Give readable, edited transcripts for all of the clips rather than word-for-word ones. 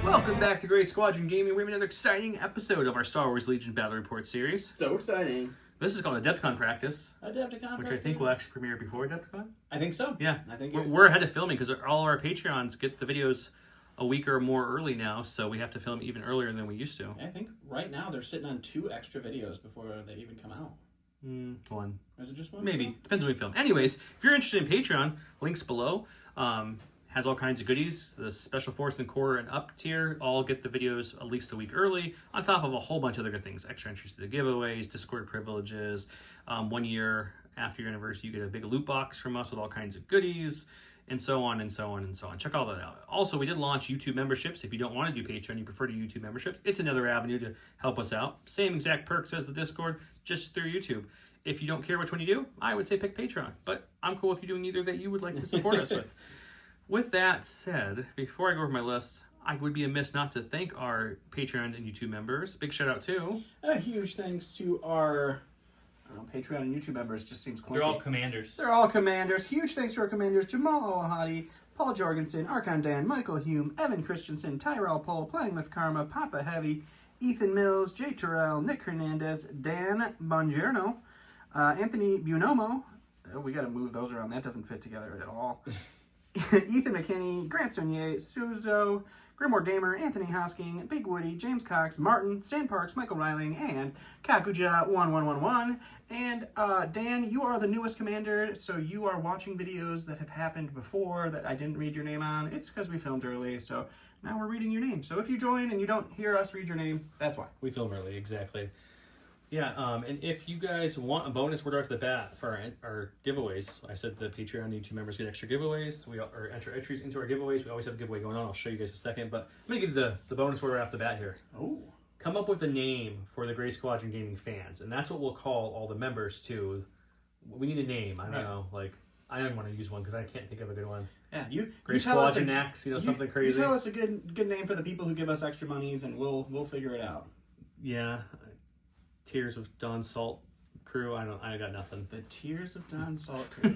Welcome back to Grey Squadron Gaming. We have another exciting episode of our Star Wars Legion Battle Report series. So exciting. This is called Adepticon Practice. Which I think will actually premiere before Adepticon. I think so. Yeah. I think we're ahead of filming because all of our Patreons get the videos a week or more early now, so we have to film even earlier than we used to. I think right now they're sitting on 2 extra videos before they even come out. One. Is it just one? Maybe. Depends when we film. Anyways, if you're interested in Patreon, links below. Has all kinds of goodies. The Special Force and Core and Up tier all get the videos at least a week early, on top of a whole bunch of other good things. Extra entries to the giveaways, Discord privileges. 1 year after your anniversary, you get a big loot box from us with all kinds of goodies, and so on and so on and so on. Check all that out. Also, we did launch YouTube memberships. If you don't want to do Patreon, you prefer to do YouTube memberships, it's another avenue to help us out. Same exact perks as the Discord, just through YouTube. If you don't care which one you do, I would say pick Patreon. But I'm cool if you're doing either that you would like to support us with. With that said, before I go over my list, I would be amiss not to thank our Patreon and YouTube members. Big shout out to... A huge thanks to our Patreon and YouTube members. Just seems clunky. They're all commanders. They're all commanders. Huge thanks to our commanders. Jamal Owahadi, Paul Jorgensen, Archon Dan, Michael Hume, Evan Christensen, Tyrell Pohl, Playing with Karma, Papa Heavy, Ethan Mills, Jay Terrell, Nick Hernandez, Dan Bongiorno, Anthony Buonomo. Oh, we got to move those around. That doesn't fit together at all. Ethan McKinney, Grant Sonier, Suzo, Grimoire Gamer, Anthony Hosking, Big Woody, James Cox, Martin, Stan Parks, Michael Riling, and Kakuja1111. And Dan, you are the newest commander, so you are watching videos that have happened before that I didn't read your name on. It's because we filmed early, so now we're reading your name. So if you join and you don't hear us read your name, that's why. We film early, exactly. Yeah, and if you guys want a bonus word off the bat for our giveaways, I said the Patreon and YouTube members get extra giveaways. We or enter entries into our giveaways. We always have a giveaway going on. I'll show you guys in a second, but I'm going to give the bonus word right off the bat here. Oh. Come up with a name for the Grey Squadron Gaming fans, and that's what we'll call all the members too. We need a name. I don't know. Like, I don't want to use one because I can't think of a good one. Yeah, Grey Squadron X, something crazy. You tell us a good name for the people who give us extra monies, and we'll figure it out. Yeah. Tears of Dawn Salt crew. I got nothing. The Tears of Dawn Salt crew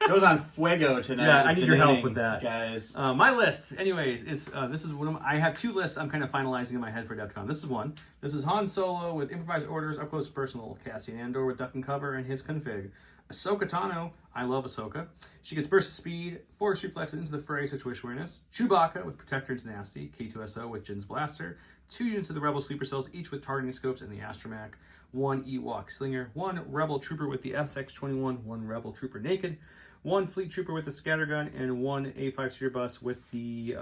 goes on fuego tonight. Yeah, I need your help with that, guys. My list, anyways, is this is one of I have 2 lists I'm kind of finalizing in my head for Adepticon. This is one. This is Han Solo with improvised orders, up close personal. Cassian Andor with duck and cover and his config. Ahsoka Tano. I love Ahsoka. She gets burst speed, force reflex into the fray, situation awareness. Chewbacca with protector and tenacity. K2SO with Jin's blaster. 2 units of the Rebel sleeper cells, each with targeting scopes and the Astromech. 1 Ewok Slinger, 1 Rebel Trooper with the SX-21, 1 Rebel Trooper naked, 1 Fleet Trooper with the Scattergun, and 1 A5 Sphere Bus with the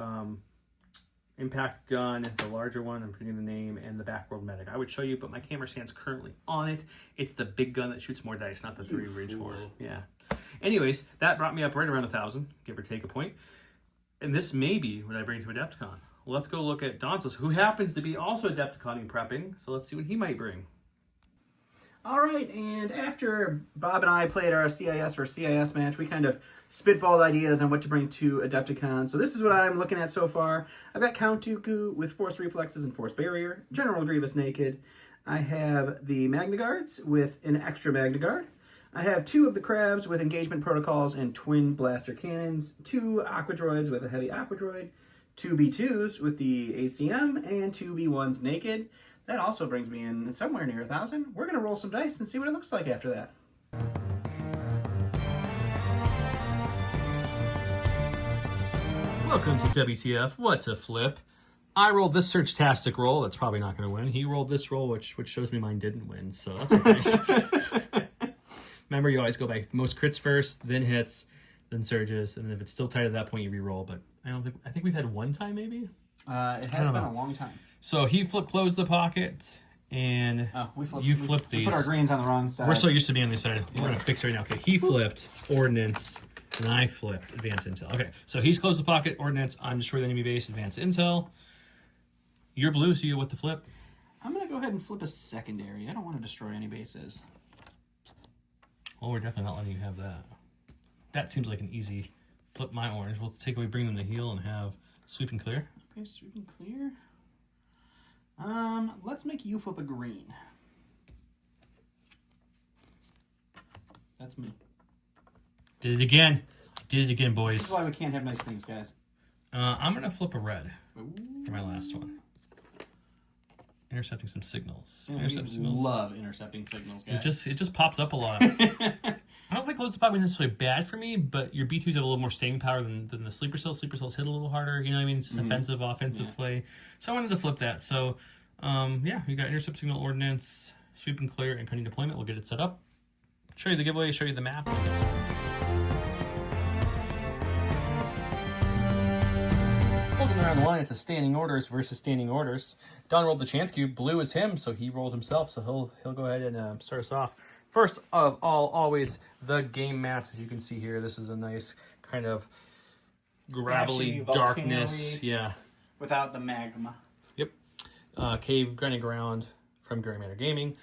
Impact Gun, the larger one, I'm putting in the name, and the Backworld Medic. I would show you, but my camera stand's currently on it. It's the big gun that shoots more dice, not the 3 Rage 4. Yeah. Anyways, that brought me up right around 1,000, give or take a point. And this may be what I bring to Adepticon. Let's go look at Donsus, who happens to be also Adepticoning prepping, so let's see what he might bring. All right, and after Bob and I played our CIS versus CIS match, we kind of spitballed ideas on what to bring to Adepticon. So this is what I'm looking at so far. I've got Count Dooku with Force Reflexes and Force Barrier, General Grievous naked. I have the Magna Guards with an extra Magna Guard. I have 2 of the Crabs with engagement protocols and twin blaster cannons, 2 Aqua Droids with a heavy Aqua Droid, 2 B2s with the ACM, and 2 B1s naked. That also brings me in somewhere near 1,000. We're going to roll some dice and see what it looks like after that. Welcome to WTF. What's a flip? I rolled this Search-tastic roll. That's probably not going to win. He rolled this roll, which shows me mine didn't win. So that's okay. Remember, you always go by most crits first, then hits, then surges, and if it's still tight at that point, you re-roll. But I think we've had 1 time maybe. It has been a long time. So he closed the pocket, and you flipped these. We put our greens on the wrong side. We're so used to being on this side. We're going to fix it right now. Okay, he flipped Ordnance, and I flipped Advanced Intel. Okay, so he's closed the pocket, Ordnance, I'm Destroy the Enemy Base, Advanced Intel. You're blue, so you what to flip? I'm going to go ahead and flip a secondary. I don't want to destroy any bases. Well, we're definitely not letting you have that. That seems like an easy flip my orange. We'll take away, bring them to heel, and have sweep and clear. Okay, sweep and clear. Let's make you flip a green. That's me. Did it again. Did it again, boys. This is why we can't have nice things, guys. I'm going to flip a red. for my last one. Intercepting some signals. Love intercepting signals, guys. It just pops up a lot. I don't think loads of pop is necessarily bad for me, but your B2s have a little more staying power than the sleeper cells. Sleeper cells hit a little harder, you know what I mean? It's offensive, offensive play. So I wanted to flip that. So, yeah, we got intercept signal ordnance, sweep and clear, and cunning deployment. We'll get it set up. Show you the giveaway, show you the map. Welcome to round one. It's a standing orders versus standing orders. Don rolled the chance cube. Blue is him, so he rolled himself. So he'll go ahead and start us off. First of all, always the game mats. As you can see here, this is a nice kind of gravelly darkness. Yeah. Without the magma. Yep. Cave grinding ground from Gray Manor Gaming.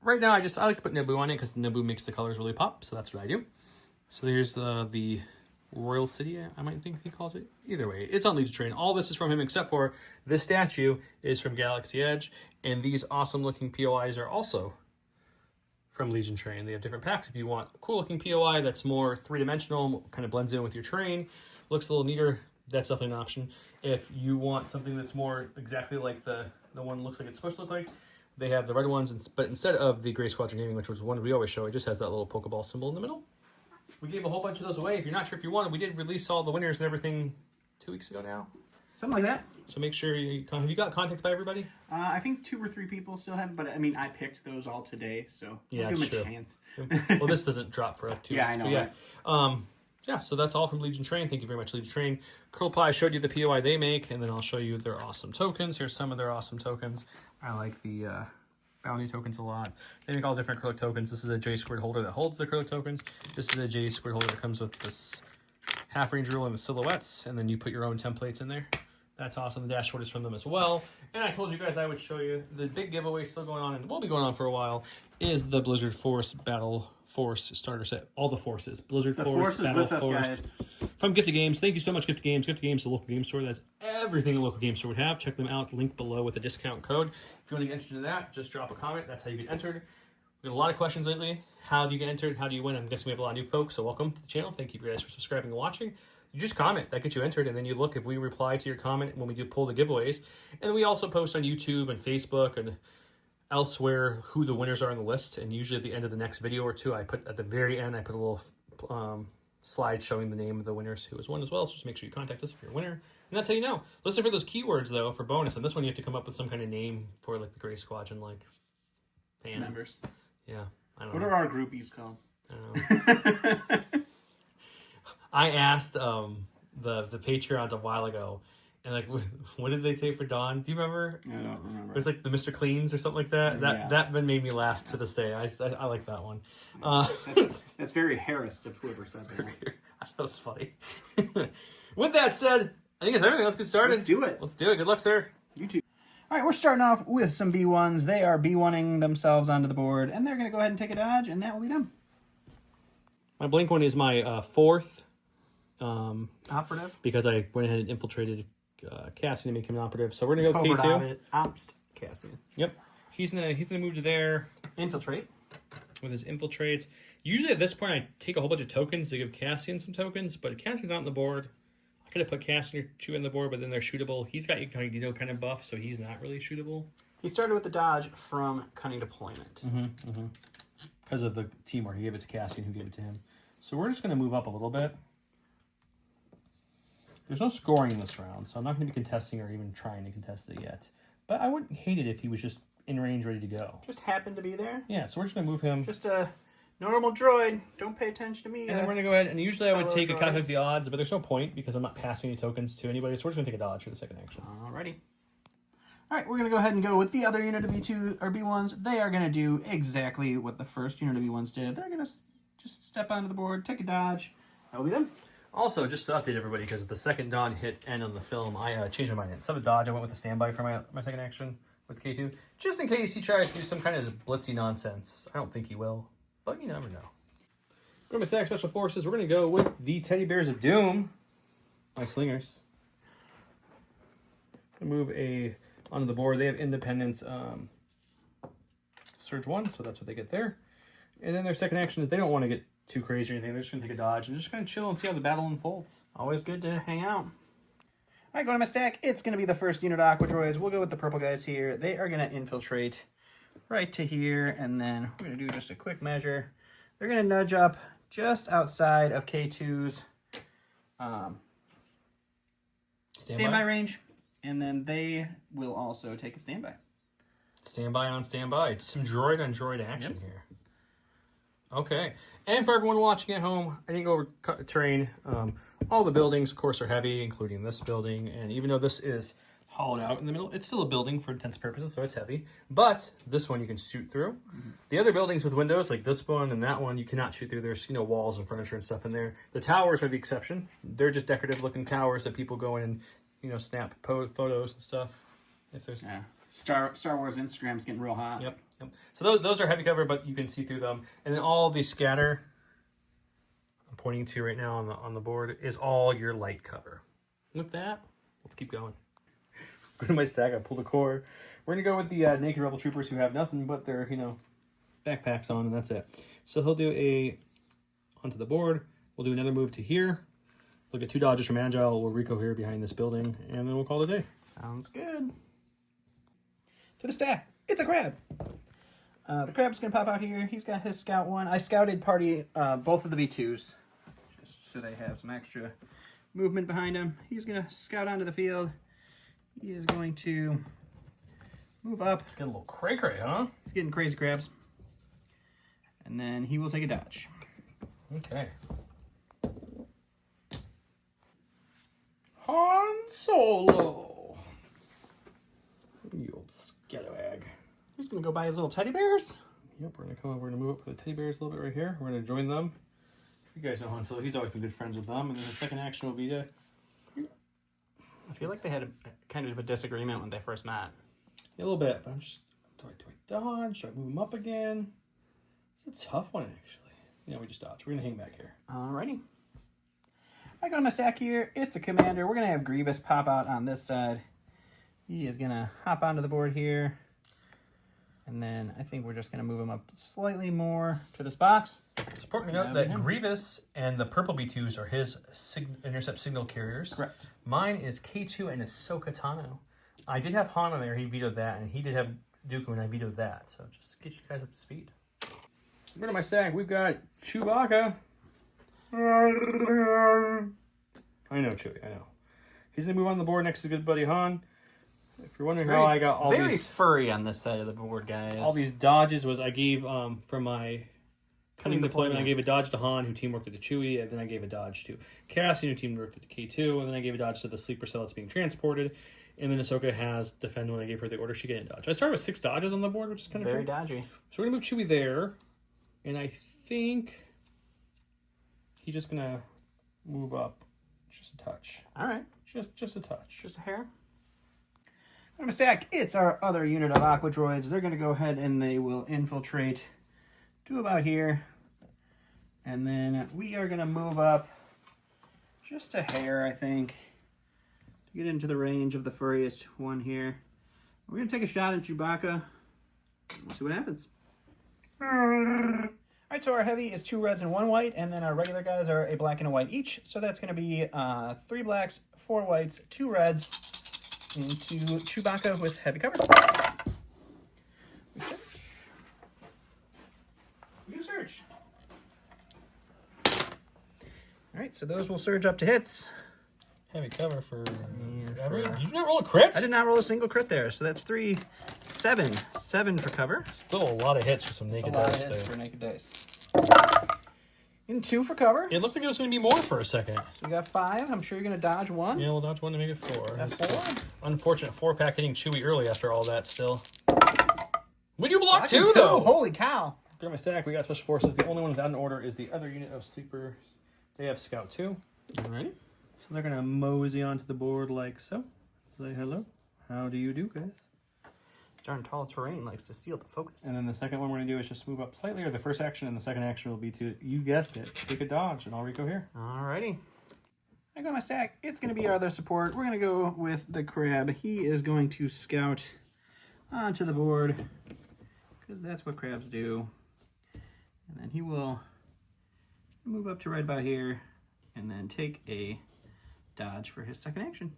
Right now, I like to put Naboo on it because Naboo makes the colors really pop. So that's what I do. So here's the Royal City, I might think he calls it. Either way, it's on Legion Train. All this is from him except for this statue is from Galaxy Edge. And these awesome looking POIs are also from Legion Train. They have different packs. If you want a cool looking POI that's more three-dimensional, kind of blends in with your terrain, looks a little neater, that's definitely an option. If you want something that's more exactly like the one looks like it's supposed to look like, they have the red ones, but instead of the Gray Squadron Gaming, which was one we always show, it just has that little Pokeball symbol in the middle. We gave a whole bunch of those away. If you're not sure if you want it, we did release all the winners and everything 2 weeks ago now. Something like that. So make sure have you got contacted by everybody? I think 2 or 3 people still have, but I mean, I picked those all today, so yeah, give them true. A chance. Well, this doesn't drop for 2 weeks. Yeah, I know. But yeah. Yeah, so that's all from Legion Train. Thank you very much, Legion Train. Curl Pie showed you the POI they make, and then I'll show you their awesome tokens. Here's some of their awesome tokens. I like the bounty tokens a lot. They make all different acrylic tokens. This is a J squared holder that holds the acrylic tokens. This is a J squared holder that comes with this half-range rule and the silhouettes, and then you put your own templates in there. That's awesome. The dashboard is from them as well. And I told you guys I would show you the big giveaway still going on, and will be going on for a while, is the Blizzard Force Battle Force starter set. All the forces. Blizzard Force Battle Force. From Gifted Games. Thank you so much, Gifted Games. Gifted Games, the local game store. That's everything a local game store would have. Check them out. Link below with a discount code. If you want to get entered into that, just drop a comment. That's how you get entered. We got a lot of questions lately. How do you get entered? How do you win? I'm guessing we have a lot of new folks, so welcome to the channel. Thank you guys for subscribing and watching. You just comment. That gets you entered, and then you look if we reply to your comment when we do pull the giveaways. And then we also post on YouTube and Facebook and elsewhere who the winners are on the list. And usually at the end of the next video or two, at the very end, I put a little slide showing the name of the winners who has won as well. So just make sure you contact us if you're a winner. And that's how you know. Listen for those keywords, though, for bonus. And this one, you have to come up with some kind of name for, like, the Gray Squadron, like, fans. Members. Yeah, I don't know. What are our groupies called? I don't know. I asked the Patreons a while ago, and, like, what did they say for Dawn? Do you remember? I don't remember. It was like the Mr. Cleans or something like that. That one made me laugh to this day. I like that one. That's very Harris of whoever said that. That was funny. With that said, I think it's everything. Let's get started. Let's do it. Let's do it. Good luck, sir. You too. All right, we're starting off with some B1s. They are B1ing themselves onto the board, and they're going to go ahead and take a dodge, and that will be them. My Blink one is my fourth. Operative. Because I went ahead and infiltrated Cassian to make him an operative. So we're going to go K2. Opst Cassian. Yep. He's gonna move to there. Infiltrate. With his infiltrate. Usually at this point I take a whole bunch of tokens to give Cassian some tokens, but Cassian's not on the board. I could have put Cassian or 2 on the board, but then they're shootable. He's got kind of buff, so he's not really shootable. He started with the dodge from cunning deployment. Because of the teamwork. He gave it to Cassian, who gave it to him. So we're just going to move up a little bit. There's no scoring in this round, so I'm not going to be contesting or even trying to contest it yet. But I wouldn't hate it if he was just in range, ready to go. Just happened to be there. Yeah, so we're just going to move him. Just a normal droid. Don't pay attention to me. And then we're going to go ahead, and usually I would take a calculate the odds, but there's no point because I'm not passing any tokens to anybody, so we're just going to take a dodge for the second action. Alrighty. Alright, we're going to go ahead and go with the other unit of B2 or B1s. They are going to do exactly what the first unit of B1s did. They're going to just step onto the board, take a dodge. That will be them. Also, just to update everybody, because the second Dawn hit N on the film, I changed my mind. Instead of a dodge, I went with a standby for my second action with K2. Just in case he tries to do some kind of blitzy nonsense. I don't think he will, but you never know. Go to my stack special forces. We're going to go with the Teddy Bears of Doom. My slingers. Move onto the board. They have independence Surge 1, so that's what they get there. And then their second action is they don't want to get too crazy or anything. They're just going to take a dodge and just kind of chill and see how the battle unfolds. Always good to hang out. All right, going to my stack. It's going to be the first unit of Aqua Droids. We'll go with the purple guys here. They are going to infiltrate right to here, and then we're going to do just a quick measure. They're going to nudge up just outside of K2's standby range, and then they will also take a standby. Standby on standby. It's some droid on droid action here. Okay. And for everyone watching at home, I didn't go over terrain. All the buildings, of course, are heavy, including this building. And even though this is hollowed out in the middle, it's still a building for intents purposes, so it's heavy. But this one you can shoot through. Mm-hmm. The other buildings with windows, like this one and that one, you cannot shoot through. There's, walls and furniture and stuff in there. The towers are the exception. They're just decorative-looking towers that people go in and, snap photos and stuff. If there's... Yeah. Star Wars Instagram's getting real hot. Yep. So those are heavy cover, but you can see through them. And then all the scatter I'm pointing to right now on the board is all your light cover. With that, let's keep going. Go to my stack. I pulled a core. We're gonna go with the naked rebel troopers who have nothing but their backpacks on, and that's it. So he'll do onto the board. We'll do another move to here. We'll get 2 dodges from Agile. We'll Rico here behind this building, and then we'll call it a day. Sounds good. To the stack. It's a crab. The crab's going to pop out here. He's got his scout one. I scouted both of the V2s just so they have some extra movement behind him. He's going to scout onto the field. He is going to move up. Get a little cray-cray, huh? He's getting crazy crabs. And then he will take a dodge. Okay. Han Solo. You old scallywag. He's going to go buy his little teddy bears. Yep, we're going to come over. We're going to move up for the teddy bears a little bit right here. We're going to join them. You guys know Han Solo. He's always been good friends with them. And then the second action will be to... I feel like they had kind of a disagreement when they first met. Yeah, a little bit. But I'm just... Do I dodge? Do I move him up again? It's a tough one, actually. Yeah, we just dodge. We're going to hang back here. Alrighty. I got my stack here. It's a commander. We're going to have Grievous pop out on this side. He is going to hop onto the board here. And then I think we're just going to move him up slightly more to this box. It's important to note that Grievous and the purple B2s are his intercept signal carriers. Correct. Mine is K2 and Ahsoka Tano. I did have Han on there. He vetoed that. And he did have Dooku, and I vetoed that. So just to get you guys up to speed. Go to my stack. We've got Chewbacca. I know, Chewie. I know. He's going to move on the board next to good buddy Han. If you're wondering how I got all very these... furry on this side of the board, guys. All these dodges was I gave, from my cunning deployment, I gave a dodge to Han, who teamworked with the Chewie, and then I gave a dodge to Cassian, who teamworked with the K2, and then I gave a dodge to the sleeper cell that's being transported, and then Ahsoka has defend when I gave her the order she get in dodge. I started with 6 dodges on the board, which is kind of very cool. dodgy. So we're going to move Chewie there, and I think he's just going to move up just a touch. All right. Just a touch. Just a hair. On my stack, it's our other unit of Aqua Droids. They're going to go ahead and they will infiltrate to about here. And then we are going to move up just a hair, I think, to get into the range of the furriest one here. We're going to take a shot at Chewbacca. We'll see what happens. All right, so our heavy is 2 reds and 1 white, and then our regular guys are a black and a white each. So that's going to be 3 blacks, 4 whites, 2 reds, into Chewbacca with heavy cover. We search. All right, so those will surge up to hits. Heavy cover for... Did you not roll a crit? I did not roll a single crit there, so that's 3, 7. 7 for cover. Still a lot of hits for some naked dice there. For naked dice. And 2 for cover. It looked like it was going to be more for a second. So we got 5. I'm sure you're going to dodge 1. Yeah, we'll dodge 1 to make it 4. That's 4. Unfortunate 4-pack hitting Chewie early after all that still. We do block 2, though! Holy cow. Got my stack. We got Special Forces. The only one without an order is the other unit of Sleeper. They have Scout 2. Alrighty. So they're going to mosey onto the board like so. Say hello. How do you do, guys? Darn tall terrain likes to steal the focus. And then the second one we're going to do is just move up slightly, or the first action, and the second action will be to, you guessed it, take a dodge, and I'll Rico here. Alrighty. I got my stack. It's going to be our other support. We're going to go with the crab. He is going to scout onto the board, because that's what crabs do. And then he will move up to right about here, and then take a dodge for his second action.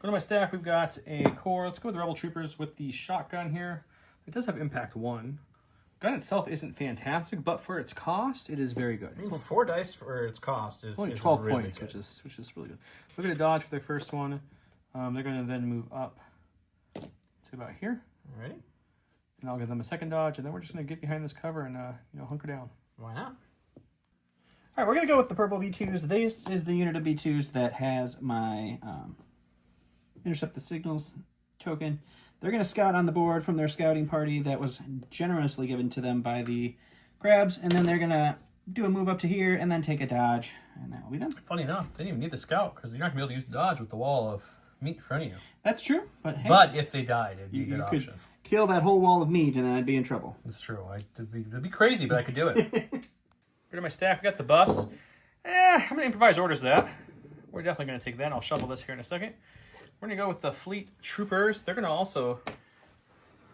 Go to my stack. We've got a core. Let's go with Rebel Troopers with the shotgun here. It does have impact 1. Gun itself isn't fantastic, but for its cost, it is very good. I mean, 4 dice for its cost is only is 12 really points, good. which is really good. We're going to dodge for their first one. They're going to then move up to about here. Alrighty. And I'll give them a second dodge, and then we're just going to get behind this cover and hunker down. Why not? All right, we're going to go with the purple B2s. This is the unit of B2s that has my intercept the signals token. They're going to scout on the board from their scouting party that was generously given to them by the crabs, and then they're going to do a move up to here and then take a dodge, and that will be them. Funny enough, they didn't even need the scout because you're not going to be able to use dodge with the wall of meat in front of you. That's true, but hey, But if they died, it'd be a good could option. kill that whole wall of meat, and then I'd be in trouble. That's true. It'd be crazy, but I could do it. Go to my stack. We got the bus. I'm going to improvise orders that. We're definitely going to take that. I'll shovel this here in a second. We're going to go with the fleet troopers. They're going to also...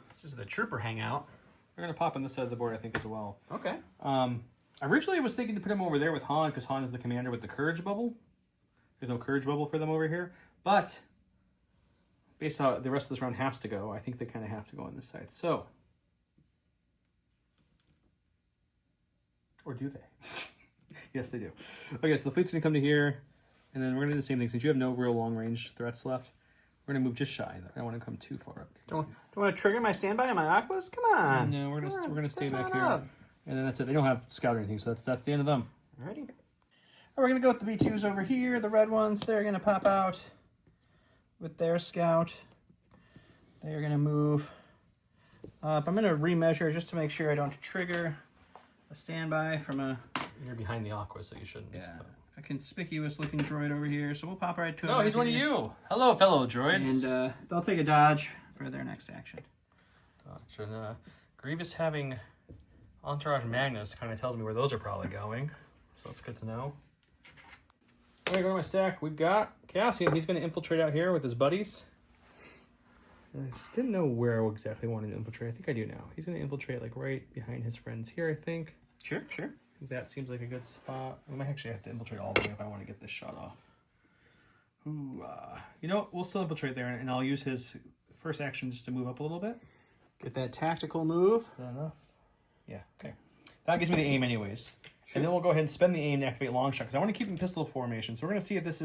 This is the trooper hangout. They're going to pop on this side of the board, I think, as well. Okay. Originally, I was thinking to put him over there with Han, because Han is the commander with the courage bubble. There's no courage bubble for them over here. But, based on how the rest of this round has to go, I think they kind of have to go on this side. So... Or do they? Yes, they do. Okay, so the fleet's going to come to here, and then we're going to do the same thing. Since you have no real long-range threats left, we're going to move just shy. I don't want to come too far up. Don't want to trigger my standby on my aquas? Come on. No, we're going to stay step back on here. up. And then that's it. They don't have scout or anything, so that's the end of them. Alrighty. All right, we're going to go with the B2s over here. The red ones, they're going to pop out with their scout. They're going to move up. I'm going to remeasure just to make sure I don't trigger a standby from a... You're behind the aqua, so you shouldn't. Yeah. A conspicuous looking droid over here, so we'll pop right to him. No, he's one of you. Hello, fellow droids. And they'll take a dodge for their next action. Dodge. And Grievous having Entourage Magnus kind of tells me where those are probably going, so that's good to know. All right, go to my stack. We've got Cassian. He's going to infiltrate out here with his buddies. I just didn't know where I exactly wanted to infiltrate. I think I do now. He's going to infiltrate like right behind his friends here, I think. Sure. That seems like a good spot. I might actually have to infiltrate all the way if I want to get this shot off. Ooh, you know what? We'll still infiltrate there, and I'll use his first action just to move up a little bit. Get that tactical move. Is that enough? Yeah, okay. That gives me the aim anyways. Sure. And then we'll go ahead and spend the aim to activate long shot, because I want to keep him pistol formation. So we're going to see if this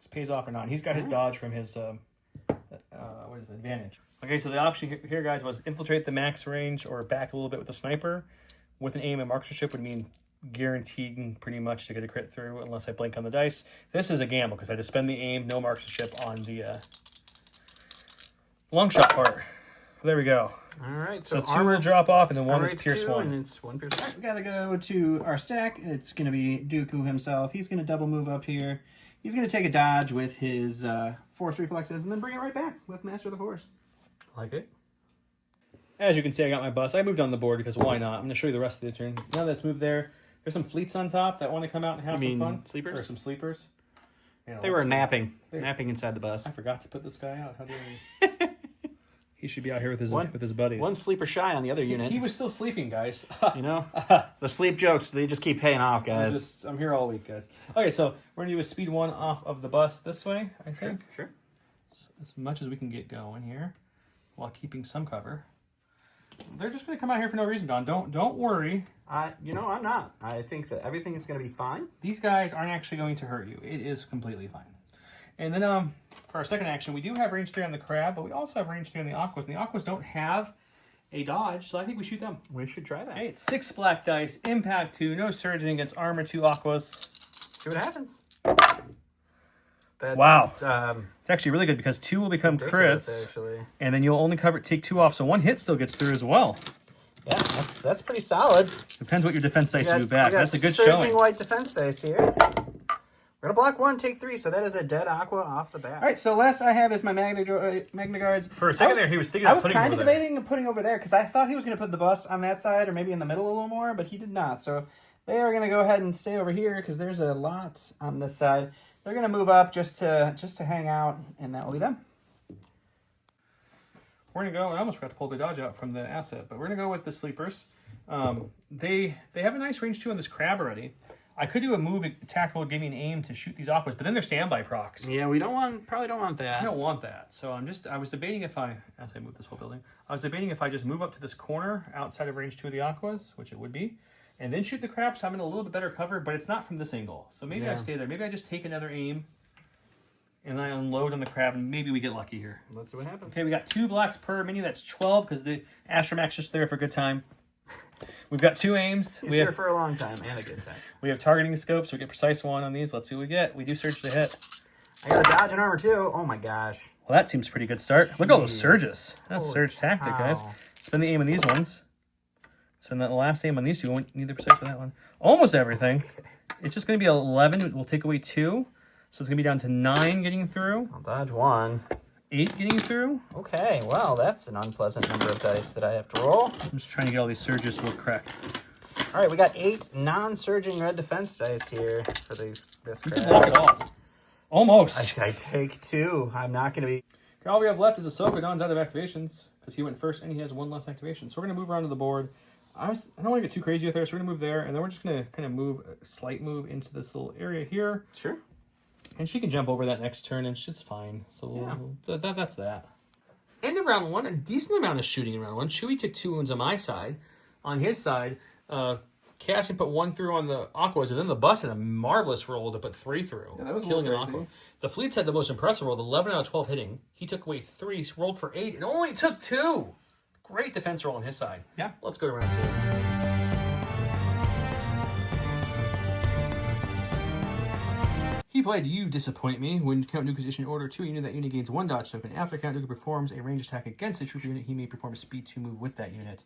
pays off or not. He's got his dodge from his what is it, advantage. Okay, so the option here, guys, was infiltrate the max range or back a little bit with the sniper. With an aim and marksmanship would mean guaranteed pretty much to get a crit through unless I blink on the dice. This is a gamble because I just spend the aim, no marksmanship on the long shot part. There we go. All right, so two will drop off and then one is pierce 1. And it's 1 pierce. All right, we got to go to our stack. It's going to be Dooku himself. He's going to double move up here. He's going to take a dodge with his force reflexes and then bring it right back with Master of the Force. Like it. As you can see, I got my bus. I moved on the board because why not? I'm going to show you the rest of the turn. Now that it's moved there, there's some fleets on top that want to come out and have some fun. Sleepers? Or some sleepers. Yeah, they were napping inside the bus. I forgot to put this guy out. How dare you? He should be out here with his buddies. One sleeper shy on the other unit. He was still sleeping, guys. You know, the sleep jokes, they just keep paying off, guys. I'm here all week, guys. Okay, so we're going to do a speed 1 off of the bus this way, I think. Sure. As much as we can get going here while keeping some cover. They're just going to come out here for no reason, Don. Don't worry. You know, I'm not. I think that everything is going to be fine. These guys aren't actually going to hurt you. It is completely fine. And then for our second action, we do have range 3 on the crab, but we also have range 3 on the aquas. And the aquas don't have a dodge, so I think we shoot them. We should try that. Okay, it's 6 black dice, impact 2, no surging against armor 2 aquas. See what happens. Wow. It's actually really good because 2 will become crits, actually. And then you'll only take 2 off, so 1 hit still gets through as well. Yeah, that's pretty solid. Depends what your defense dice do back. That's a good surging showing. White defense dice here. We're going to block 1, take 3, so that is a dead aqua off the bat. All right, so last I have is my Magna Guards. For a second there, he was thinking of putting over there. I was kind of debating putting over there because I thought he was going to put the bus on that side or maybe in the middle a little more, but he did not. So they are going to go ahead and stay over here because there's a lot on this side. They're going to move up just to hang out, and that will be them. We're going to go, I almost forgot to pull the dodge out from the asset, but we're going to go with the sleepers. They have a nice range 2 on this crab already. I could do a move tactical, give me an aim to shoot these aquas, but then they're standby procs. Yeah, we probably don't want that. I don't want that. So I was debating if as I move this whole building, I was debating if I just move up to this corner outside of range 2 of the aquas, which it would be, and then shoot the crab, so I'm in a little bit better cover, but it's not from this angle. So maybe I stay there. Maybe I just take another aim, and I unload on the crab, and maybe we get lucky here. Let's see what happens. Okay, we got 2 blocks per mini. That's 12, because the Astromac's just there for a good time. We've got 2 aims. He's here for a long time and a good time. We have targeting scopes, so we get precise 1 on these. Let's see what we get. We do surge to hit. I got a dodge and armor too. Oh my gosh. Well, that seems pretty good start. Look at all those Jeez. surges. That's Holy surge tactic, cow. guys. Spend the aim on these ones. Spend that last aim on these 2. Won't need the precise for that one. Almost everything. Okay. It's just going to be 11. We'll take away 2. So it's going to be down to 9 getting through. I'll dodge 1. 8 getting through. Okay, well, that's an unpleasant number of dice that I have to roll. I'm just trying to get all these surges to look correct. All right, we got 8 non-surging red defense dice here for this You crab. can block it all. Almost. I take 2. I'm not going to be... All we have left is Ahsoka Don's out of activations because he went first and he has 1 less activation. So we're going to move around to the board. I don't want to get too crazy with there, so we're going to move there. And then we're just going to kind of move a slight move into this little area here. Sure. And she can jump over that next turn, and it's fine. So that's that. End of round 1, a decent amount of shooting in round 1. Chewie took 2 wounds on my side. On his side, Cassian put 1 through on the aquas, and then the bus had a marvelous roll to put 3 through. Yeah, that was killing an crazy. aqua. The fleets had the most impressive roll, 11 out of 12 hitting. He took away 3, rolled for 8, and only took 2. Great defense roll on his side. Yeah. Let's go to round 2. He played You Disappoint Me. When Count Dooku is issued an order to a unit, that unit gains 1 dodge token. After Count Dooku performs a ranged attack against a trooper unit, he may perform a speed 2 move with that unit.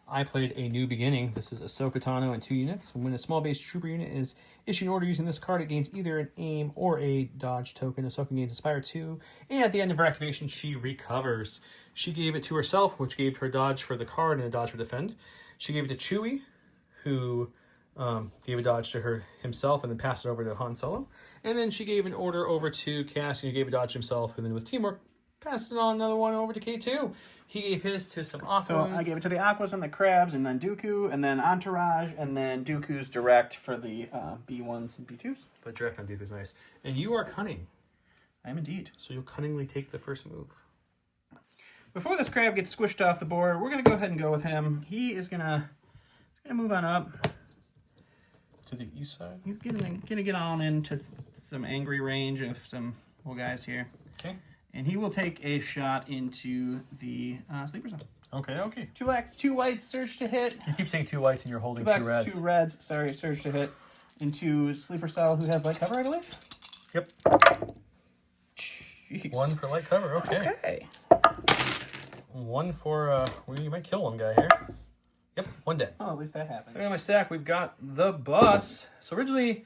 I played A New Beginning. This is Ahsoka Tano and 2 units. When a small base trooper unit is issued an order using this card, it gains either an aim or a dodge token. Ahsoka gains Inspire 2, and at the end of her activation, she recovers. She gave it to herself, which gave her dodge for the card and a dodge for defend. She gave it to Chewie, who gave a dodge to himself and then passed it over to Han Solo. And then she gave an order over to Cassian, who gave a dodge to himself, and then with teamwork, passed it on another one over to K2. He gave his to some aquas. So I gave it to the aquas and the crabs, and then Dooku, and then Entourage, and then Dooku's direct for the B1s and B2s. But direct on Dooku's nice. And you are cunning, I am indeed. so you'll cunningly take the first move. Before this crab gets squished off the board, we're going to go ahead and go with him. He is going to move on up. To the east side? He's going to get on into some angry range of some little guys here. Okay. And he will take a shot into the sleeper zone. Okay. 2 blacks, 2 whites, surge to hit. You keep saying 2 whites and you're holding 2 blacks, 2 reds. 2 reds, sorry, surge to hit. Into sleeper cell, who has light cover, I believe? Yep. Jeez. 1 for light cover, okay. Okay. 1 for, well, you might kill one guy here. Yep, 1 dead. Oh, at least that happened. Look at my stack, we've got the bus. So originally,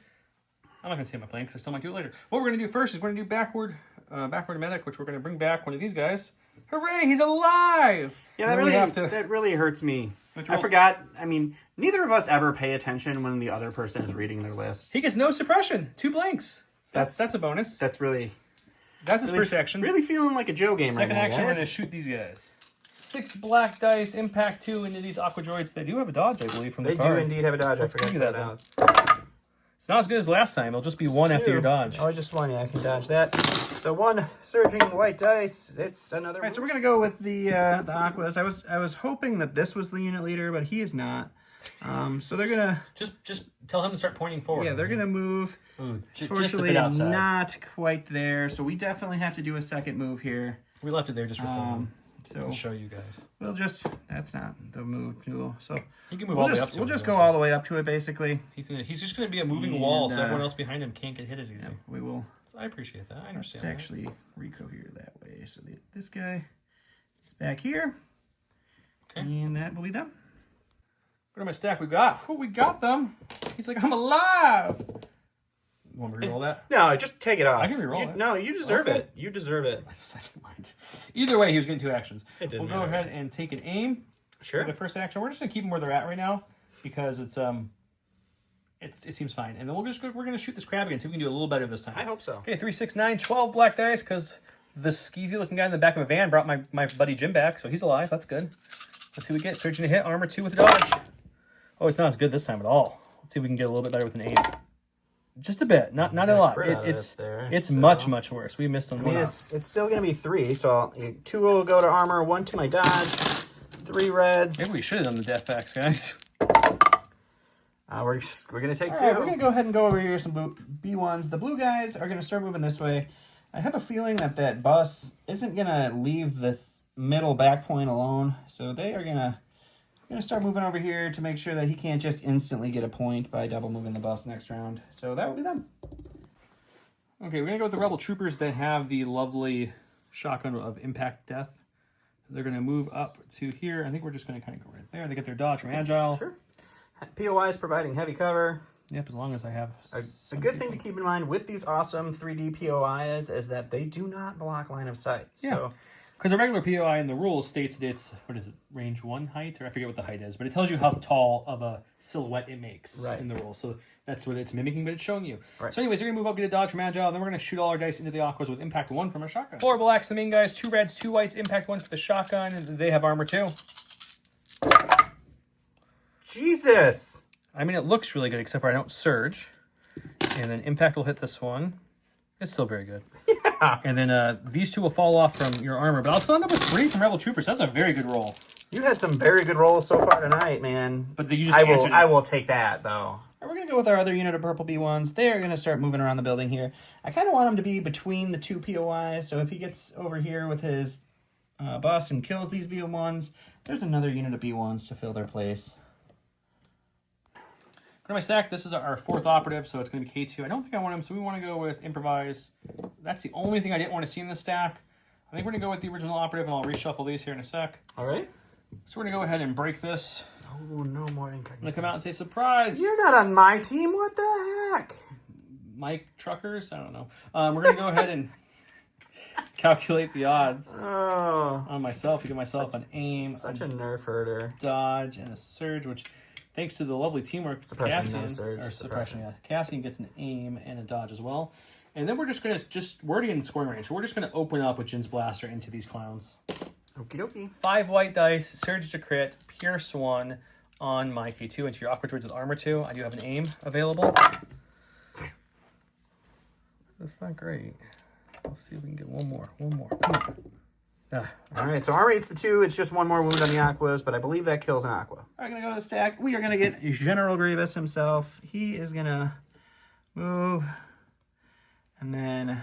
I'm not going to say my plan because I still might do it later. What we're going to do first is we're going to do backward medic, which we're going to bring back one of these guys. Hooray, he's alive! Yeah, that really hurts me. I forgot. I mean, neither of us ever pay attention when the other person is reading their list. He gets no suppression. 2 blanks. That's a bonus. That's really... That's his first action. Really feeling like a Joe game right now, Second action, we're guys. going to shoot these guys. 6 black dice, impact 2 into these aqua droids. They do have a dodge, I believe, from the They card. do indeed have a dodge. I forgot do that that, out. It's not as good as last time. It'll just be 1 after your dodge. Oh, just 1. Yeah, I can dodge that. So 1 surging white dice. It's another. All right, so we're gonna go with the aquas. I was hoping that this was the unit leader, but he is not. So they're gonna Just tell him to start pointing forward. Yeah, they're gonna move. Ooh, just a Fortunately, bit outside. not quite there. So we definitely have to do a second move here. We left it there just for fun. So I'll show you guys. we'll just. That's not the move tool. So He can move all the way up to we'll it. just go all the way up to it, basically. He's just going to be a moving wall, so everyone else behind him can't get hit as easily. Yeah, we will. I appreciate that. I Let's understand. actually recohere that way. So this guy is back here. Okay. And that will be them. What am I stack? We got them. He's like, I'm alive. You want me to re-roll that? No, just take it off. I can re-roll it. No, you deserve Okay. it. You deserve it. I don't mind. Either way, he was getting 2 actions. It didn't We'll go matter. ahead and take an aim. Sure. For the first action. We're just going to keep them where they're at right now because it seems fine. And then we're going to shoot this crab again, see if we can do a little better this time. I hope so. Okay, 3, 6, 9, 12 black dice because the skeezy looking guy in the back of a van brought my buddy Jim back, so he's alive. That's good. Let's see what we get. Surging to hit, armor 2 with a dodge. Oh, it's not as good this time at all. Let's see if we can get a little bit better with an aim. Just a bit, not a lot. It's much worse. We missed on one. It's still gonna be 3, so 2 will go to armor, 1 to my dodge, 3 reds. Maybe we should have done the death packs, guys. We're gonna take 2. We're gonna go ahead and go over here some B1s. The blue guys are gonna start moving this way. I have a feeling that bus isn't gonna leave this middle back point alone, so they are gonna start moving over here to make sure that he can't just instantly get a point by double moving the bus next round. So that will be them. Okay, we're gonna go with the rebel troopers that have the lovely shotgun of impact death. They're gonna move up to here. I think we're just gonna kind of go right there. They get their dodge from agile. Sure. POI is providing heavy cover. Yep, as long as I have a good thing to keep in mind with these awesome 3D POIs is that they do not block line of sight. Yeah. So, because a regular POI in the rules states that it's, what is it, range 1 height? Or I forget what the height is, but it tells you how tall of a silhouette it makes in the rules. So that's what it's mimicking, but it's showing you. Right. So anyways, we're going to move up, get a dodge from agile, then we're going to shoot all our dice into the aquas with impact 1 from our shotgun. 4 blacks, the main guys, 2 reds, 2 whites, impact 1 for the shotgun, and they have armor too. Jesus! I mean, it looks really good, except for I don't surge. And then impact will hit this one. It's still very good. Yeah. And then these 2 will fall off from your armor, but I'll still end up with 3 from rebel troopers. That's a very good roll. You had some very good rolls so far tonight, man. But you just I will take that though. We're going to go with our other unit of purple B1s. They are going to start moving around the building here. I kind of want him to be between the 2 POIs, so if he gets over here with his bus and kills these B1s, there's another unit of B1s to fill their place. For my stack, this is our 4th operative, so it's going to be K2. I don't think I want him, so we want to go with improvise. That's the only thing I didn't want to see in this stack. I think we're going to go with the original operative, and I'll reshuffle these here in a sec. All right. So we're going to go ahead and break this. Oh, no more incognito. I'm going to come out and say, surprise! You're not on my team. What the heck? Mike Truckers? I don't know. We're going to go ahead and calculate the odds on myself to give myself an aim. Such a nerf herder. Dodge and a surge, which... Thanks to the lovely teamwork, Cassian gets an aim and a dodge as well. And then we're just going to, we're already in scoring range, so we're just going to open up with Jin's Blaster into these clowns. Okie dokie. 5 white dice, surge to crit, pierce 1 on my K2 into your aqua droids with armor 2. I do have an aim available. That's not great. Let's see if we can get one more. All right, so armor eats the 2. It's just 1 more wound on the aquas, but I believe that kills an aqua. All right, going to go to the stack. We are going to get General Grievous himself. He is going to move. And then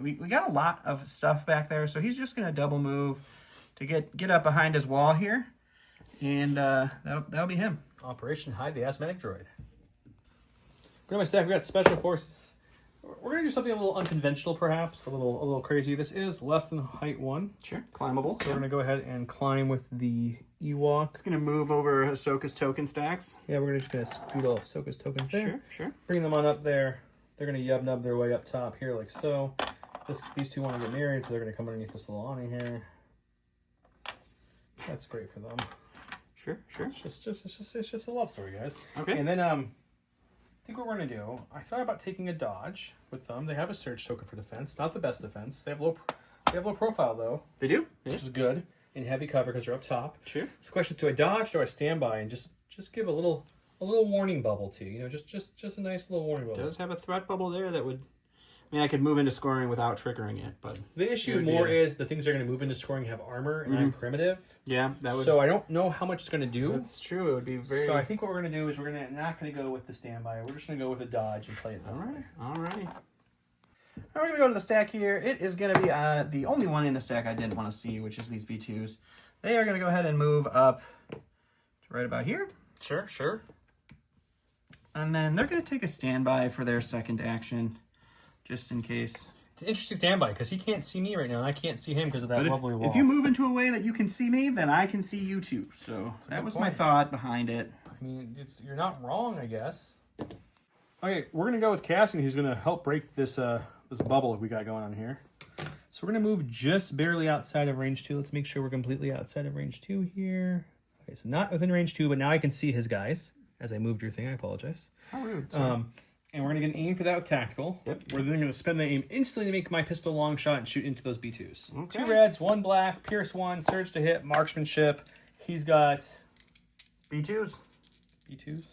we got a lot of stuff back there, so he's just going to double move to get up behind his wall here. And that'll be him. Operation Hide the Asthmatic Droid. Go to my stack. We got Special Forces. We're going to do something a little unconventional, perhaps. A little crazy. This is less than height 1. Sure, climbable. So we're going to go ahead and climb with the Ewok. It's going to move over Ahsoka's token stacks. Yeah, we're just going to scoot all Ahsoka's tokens there. Sure. Bring them on up there. They're going to yub-nub their way up top here like so. These 2 want to get married, so they're going to come underneath this little awning here. That's great for them. Sure. It's just a love story, guys. Okay. And then I think what we're going to do, I thought about taking a dodge with them. They have a surge token for defense. Not the best defense. They have low profile, though. They do? Yeah. Which is good. And heavy cover because they're up top. Sure. So the question is, do I dodge or do I stand by and just give a little warning bubble to you? Just a nice little warning bubble. It does have a threat bubble there that would... I mean, I could move into scoring without triggering it, but... The issue more is the things that are going to move into scoring have armor, and I'm primitive. Yeah, that would... So I don't know how much it's going to do. That's true. It would be very... So I think what we're going to do is we're not going to go with the standby. We're just going to go with a dodge and play it that way. All right. We're going to go to the stack here. It is going to be the only one in the stack I didn't want to see, which is these B2s. They are going to go ahead and move up to right about here. Sure. And then they're going to take a standby for their second action, just in case. It's an interesting standby because he can't see me right now, and I can't see him because of that lovely wall. If you move into a way that you can see me, then I can see you too. So that was my thought behind it. I mean, you're not wrong, I guess. Okay, we're going to go with Cassian, who's going to help break this bubble we got going on here. So we're going to move just barely outside of range 2. Let's make sure we're completely outside of range 2 here. Okay, so not within range 2, but now I can see his guys. As I moved your thing, I apologize. How rude. And we're going to get an aim for that with tactical. Yep. We're then going to spend the aim instantly to make my pistol long shot and shoot into those B2s. Okay. 2 reds, 1 black, pierce 1, surge to hit, marksmanship. He's got... B2s. B2s?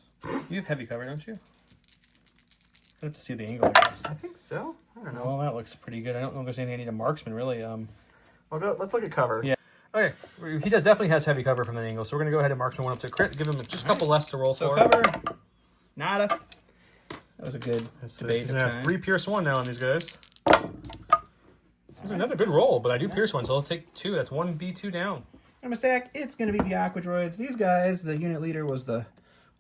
You have heavy cover, don't you? I have to see the angle, I guess. I think so. I don't know. Well, that looks pretty good. I don't know if there's anything I need a marksman, really. Let's look at cover. Yeah. Okay, he definitely has heavy cover from that angle, so we're going to go ahead and marksman one up to crit, give him just a couple less to roll So for. cover, nada. That was a good debate. He's going to have 3 Pierce 1 now on these guys. There's another good roll, but I do Pierce 1, so I'll take 2. That's 1B2 down. I'm a stack. It's going to be the Aqua Droids. These guys, the unit leader was the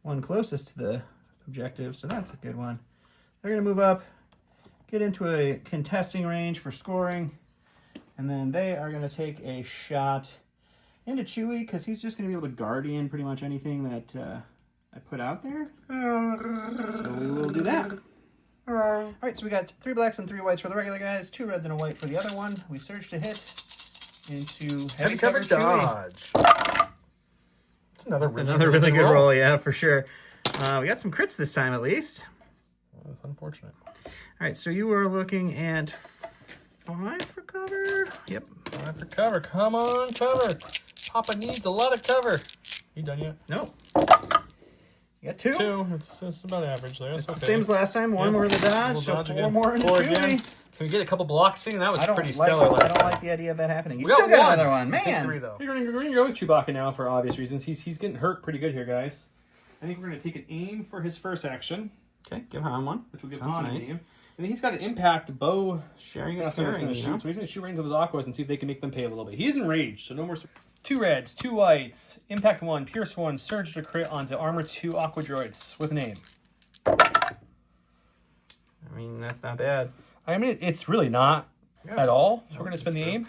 one closest to the objective, so that's a good one. They're going to move up, get into a contesting range for scoring, and then they are going to take a shot into Chewie because he's just going to be able to guardian pretty much anything that I put out there. So we will do that. All right, so we got 3 blacks and 3 whites for the regular guys, 2 reds and a white for the other one. We surge to hit into heavy cover Chewie. dodge. That's another really good roll, yeah, for sure. We got some crits this time, at least. That's unfortunate. All right, so you were looking at 5 for cover. Yep. 5 for cover. Come on, cover. Papa needs a lot of cover. You done yet? No. You got 2. 2. It's about average there. That's okay. Same as last time. 1 more in the dodge, so dodge 4 again. more in the 4 Chewie. again. Can we get a couple blocks in? That was pretty I stellar last don't time. like the idea of that happening. You We still got got another one, I think man. 3 though. We're gonna go with Chewbacca now for obvious reasons. He's getting hurt pretty good here, guys. I think we're gonna take an aim for his first action, Okay, give Han one. which will give Sounds Han an nice. aim. And then he's got an impact bow. Sharing is That's what he's caring, gonna you shoot. know? So he's gonna shoot right into those aquas and see if they can make them pay a little bit. He's enraged, so no more. 2 reds, 2 whites, impact 1, pierce 1, surge to crit onto armor 2 aqua droids with an aim. I mean, that's not bad. I mean, it's really not at all. So we're gonna spend the aim.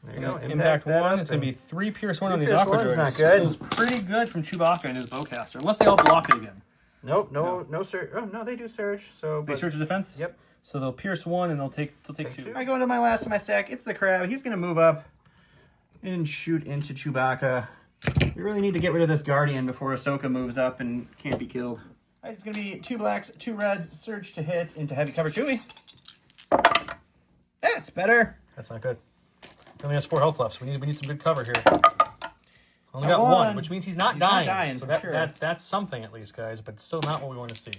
There you go. Impact that 1. up It's gonna be and 3 pierce 1 on 3 these pierce aqua one's droids. not good. It was pretty good from Chewbacca and his bowcaster, unless they all block it again. Nope, no surge. Oh no, they do surge. So They but, surge to defense. Yep. So they'll pierce 1 and they'll take 2. two. I go into my last of my stack. It's the crab. He's going to move up and shoot into Chewbacca. We really need to get rid of this Guardian before Ahsoka moves up and can't be killed. All right, it's going to be 2 blacks, 2 reds, surge to hit into heavy cover Chewie. That's better. That's not good. He only has 4 health left, so we need some good cover here. Only Got got 1, one. which means he's not He's not dying. dying, so for sure. that's something at least, guys, but still not what we want to see.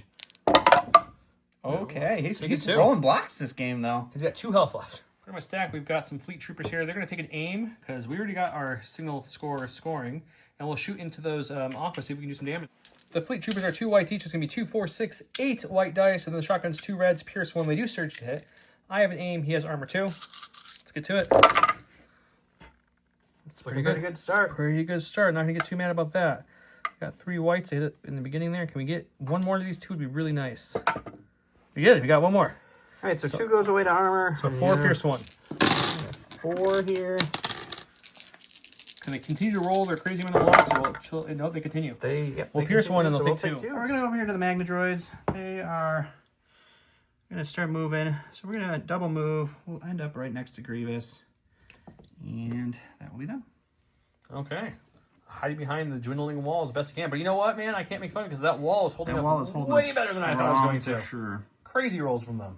Okay, he's Take it two. rolling blocks this game, though. He's got 2 health left. For my stack, we've got some fleet troopers here. They're going to take an aim because we already got our signal scoring, and we'll shoot into those aquas, see if we can do some damage. The fleet troopers are 2 white each. It's going to be 2, 4, 6, 8 white dice, and then the shotgun's 2 reds, pierce 1. They do surge to hit. I have an aim. He has armor 2. Let's get to it. it's looking pretty good start. Pretty good start. Not going to get too mad about that. Got 3 whites in the beginning there. Can we get 1 more of these 2? Would be really nice. We get it. We got 1 more. All right, so 2 goes away to armor. So 4 pierce 1. 4 here. Can they continue to roll their crazy amount of blocks? Well, no, they continue. Yep, We'll they pierce continue, 1 and they'll so take we'll 2. We're going to go over here to the Magna Droids. They are going to start moving. So we're going to double move. We'll end up right next to Grievous. And that will be them. Okay. Hide behind the dwindling wall as best you can. But you know what, man? I can't make fun because that wall is holding That up wall is holding way better than I thought it was going to. For sure. Crazy rolls from them.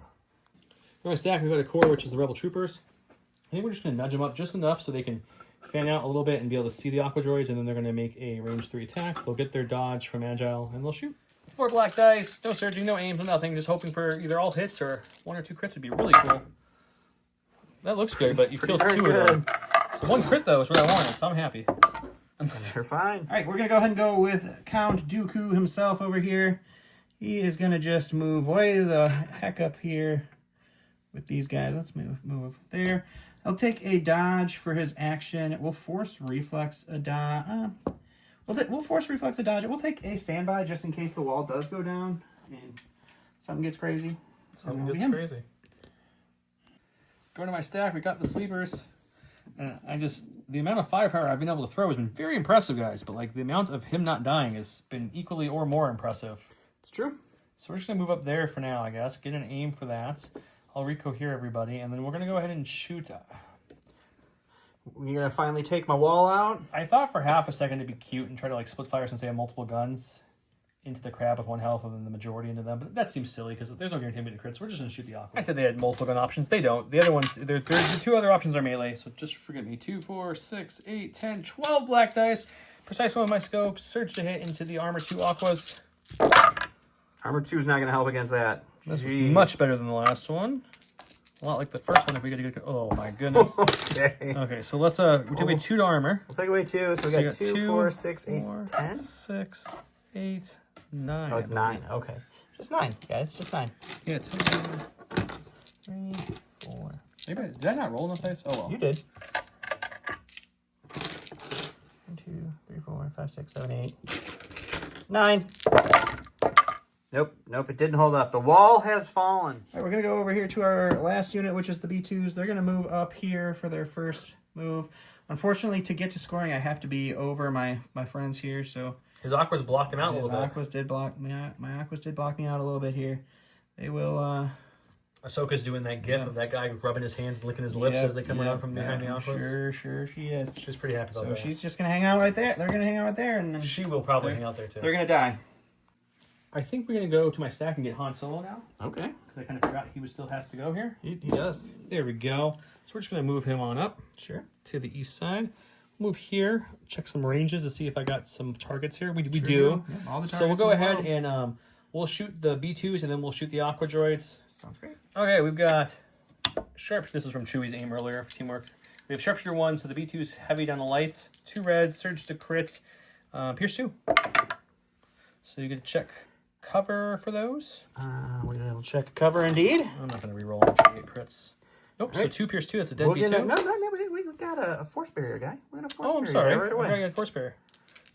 In my stack, we've got a core, which is the Rebel Troopers. I think we're just going to nudge them up just enough so they can fan out a little bit and be able to see the Aqua Droids, and then they're going to make a range 3 attack. They'll get their dodge from Agile, and they'll shoot. 4 black dice, no surging, no aims, no nothing. Just hoping for either all hits or 1 or 2 crits would be really cool. That looks good, but you killed 2 of them. So 1 crit, though, is what I wanted, so I'm happy. You're fine. All right, we're going to go ahead and go with Count Dooku himself over here. He is going to just move way the heck up here with these guys. Let's move there. I'll take a dodge for his action. We'll force reflex a dodge. We'll force reflex a dodge. We'll take a standby just in case the wall does go down and something gets crazy. Something gets crazy. Going to my stack, we got the sleepers. The amount of firepower I've been able to throw has been very impressive, guys. But like the amount of him not dying has been equally or more impressive. It's true. So we're just gonna move up there for now, I guess. Get an aim for that. I'll recohere everybody, and then we're gonna go ahead and shoot. You're gonna finally take my wall out. I thought for half a second to be cute and try to like split fire since they have multiple guns into the crab with 1 health and then the majority into them, but that seems silly because there's no guarantee of crits. So we're just gonna shoot the aqua. I said they had multiple gun options. They don't. The other ones, the 2 other options are melee. So just forgive me. 2, 4, 6, 8, 10, 12 black dice. Precise one with my scope. Surge to hit into the armor 2 aquas. Armor 2 is not going to help against that. This was much better than the last one. A lot like the first one if we get a good... Oh, my goodness. Okay. Okay, so let's... we take away 2 to armor. We'll take away 2, so we got 2, 4, 6, 8, 10? 6, 8, 9. Oh, it's 9. Okay. Just 9, guys. Just 9. Yeah, 2, 3, 4. Maybe, did I not roll enough dice? Oh, well. You did. 1, 2, 3, 4, 5, 6, 7, 8. 9. Nope, it didn't hold up. The wall has fallen. All right, we're going to go over here to our last unit, which is the B2s. They're going to move up here for their first move. Unfortunately, to get to scoring, I have to be over my friends here, so... His aquas blocked him out a little bit. Aquas did block me out. My aquas did block me out a little bit here. They will... Ahsoka's doing that gif of that guy rubbing his hands and licking his lips as they come around from behind the aquas. Sure she is. She's pretty happy about that. So she's just going to hang out right there. They're going to hang out right there. And then she will probably hang out there, too. They're going to die. I think we're going to go to my stack and get Han Solo now. Okay. Because I kind of forgot he still has to go here. He does. There we go. So we're just going to move him on up. Sure. To the east side. Move here. Check some ranges to see if I got some targets here. We do. Yeah, all the targets so we'll go ahead and we'll shoot the B2s and then we'll shoot the Aqua Droids. Sounds great. Okay, we've got Sharp. This is from Chewie's aim earlier. Teamwork. We have Sharpshooter 1, so the B2's heavy down the lights. 2 reds, surge to crits. Pierce 2. So you get to check cover for those. We'll check cover indeed. I'm not going to reroll and try to get crits. Nope, right. So 2 Pierce 2, that's a dead B2. We got a force barrier guy. We got a force barrier. Oh, I'm sorry. Right away. I got a force barrier.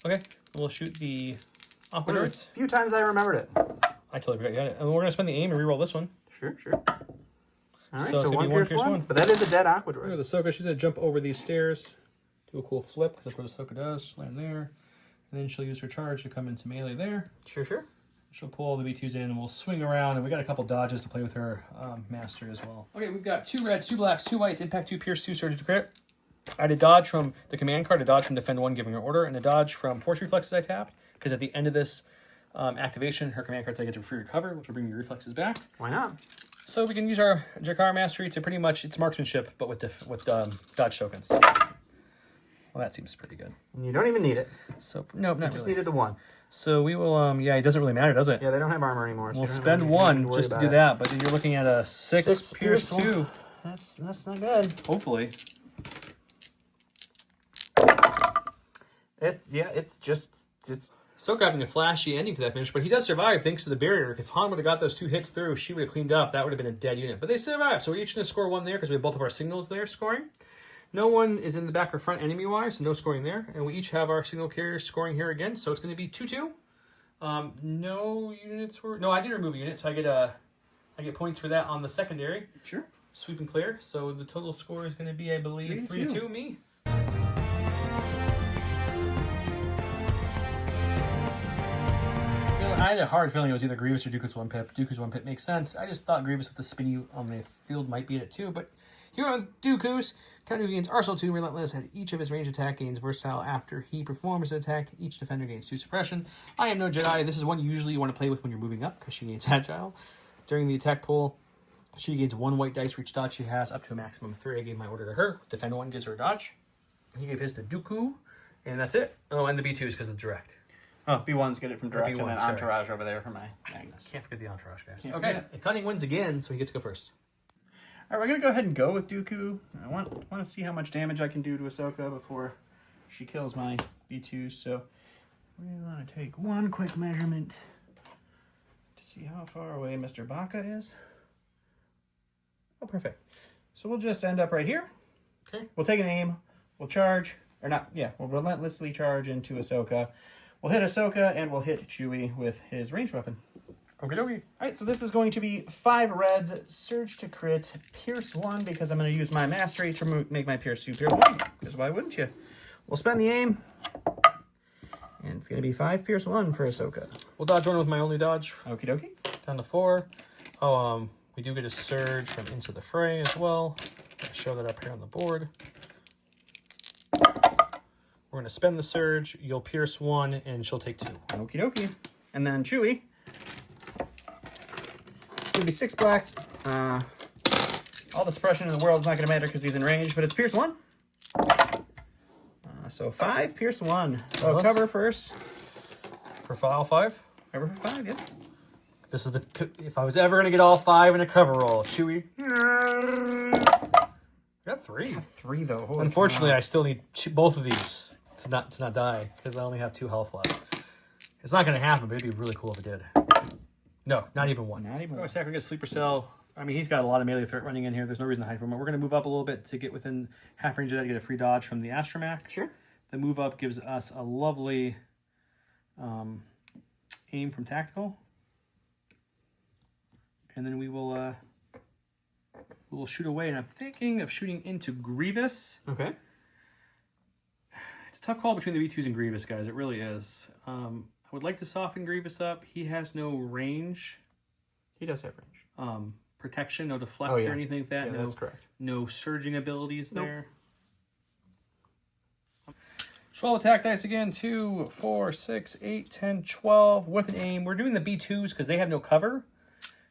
Okay, we'll shoot the Aqua Droids. A few times I remembered it. I totally forgot you had it. And we're going to spend the aim and reroll this one. Sure. All right, so 1 Pierce 1. But that is a dead Aqua Droid. Look at the Ahsoka. She's going to jump over these stairs, do a cool flip, because that's what Ahsoka does. Land there. And then she'll use her charge to come into melee there. Sure. She'll pull all the B2s in, and we'll swing around, and we got a couple dodges to play with her master as well. Okay, we've got 2 reds, 2 blacks, 2 whites, impact 2, pierce 2, surge to crit. I had a dodge from the command card, a dodge from defend 1, giving her order, and a dodge from force reflexes I tapped, because at the end of this activation, her command card said I get to free recover, which will bring your reflexes back. Why not? So we can use our Jakar mastery to pretty much, it's marksmanship, but with dodge tokens. Well, that seems pretty good. And you don't even need it. So, nope, not really. Just needed the 1. So we will, yeah, it doesn't really matter, does it? Yeah, they don't have armor anymore. So we'll spend 1 just to do that, but then you're looking at a 6 pierce 2. That's not good. Hopefully. It's Ahsoka having a flashy ending to that finish, but he does survive thanks to the barrier. If Han would have got those 2 hits through, she would have cleaned up. That would have been a dead unit. But they survived, so we're each going to score 1 there because we have both of our signals there scoring. No one is in the back or front enemy-wise, so no scoring there. And we each have our signal carriers scoring here again, so it's going to be 2-2. No units were... No, I did remove a unit, so I get points for that on the secondary. Sure. Sweep and clear. So the total score is going to be, I believe, 3-2 me. I had a hard feeling it was either Grievous or Dooku's 1 pip. Dooku's 1 pip makes sense. I just thought Grievous with the spinny on the field might beat it too, but here on Dooku's, Count gains Arsenal 2 Relentless, and each of his range attack gains Versatile after he performs an attack. Each defender gains 2 Suppression. I am no Jedi. This is one usually you want to play with when you're moving up, because she gains Agile. During the attack pool, she gains 1 white dice for each dodge she has, up to a maximum of 3. I gave my order to her. Defender 1 gives her a dodge. He gave his to Dooku, and that's it. Oh, and the B2 is because of direct. Oh, B1's get it from direct, B1's, and then Entourage over there for my Magnus. Can't forget the Entourage, guys. Okay, and Cunning wins again, so he gets to go first. All right, we're going to go ahead and go with Dooku. I want to see how much damage I can do to Ahsoka before she kills my B2, so we want to take 1 quick measurement to see how far away Mr. Baka is. Oh, perfect. So we'll just end up right here. Okay. We'll take an aim. We'll charge. Or not, yeah, we'll relentlessly charge into Ahsoka. We'll hit Ahsoka, and we'll hit Chewie with his ranged weapon. Okie dokie. All right, so this is going to be 5 reds, surge to crit, pierce 1, because I'm going to use my mastery to make my pierce 2 pierce 1, because why wouldn't you? We'll spend the aim, and it's going to be 5 pierce 1 for Ahsoka. We'll dodge 1 with my only dodge. Okie dokie. Down to 4. Oh, we do get a surge from Into the Fray as well. I'll show that up here on the board. We're going to spend the surge. You'll pierce 1, and she'll take 2. Okie dokie. And then Chewie. It's going to be 6 blacks. All the suppression in the world is not going to matter because he's in range, but it's pierce 1. So 5, Pierce 1. So Plus. cover first. For file 5. Cover for 5, yep. This is the, if I was ever gonna get all 5 in a cover roll, Chewy. Got 3. Got 3 though. Holy Unfortunately, cow. I still need both of these to not die because I only have 2 health left. It's not gonna happen, but it'd be really cool if it did. No, not even 1. Not even Oh, one. Sack, we get Sleeper Cell. I mean, he's got a lot of melee threat running in here. There's no reason to hide from him. We're gonna move up a little bit to get within half range of that to get a free dodge from the Astromech. Sure. The move up gives us a lovely aim from Tactical. And then we will shoot away. And I'm thinking of shooting into Grievous. Okay. It's a tough call between the V2s and Grievous, guys. It really is. I would like to soften Grievous up. He has no range. He does have range. Protection, no deflect Oh, yeah. or anything like that. Yeah, no, that's correct. No surging abilities Nope. there. 12 attack dice again. 2, 4, 6, 8, 10, 12 with an aim. We're doing the B2s because they have no cover.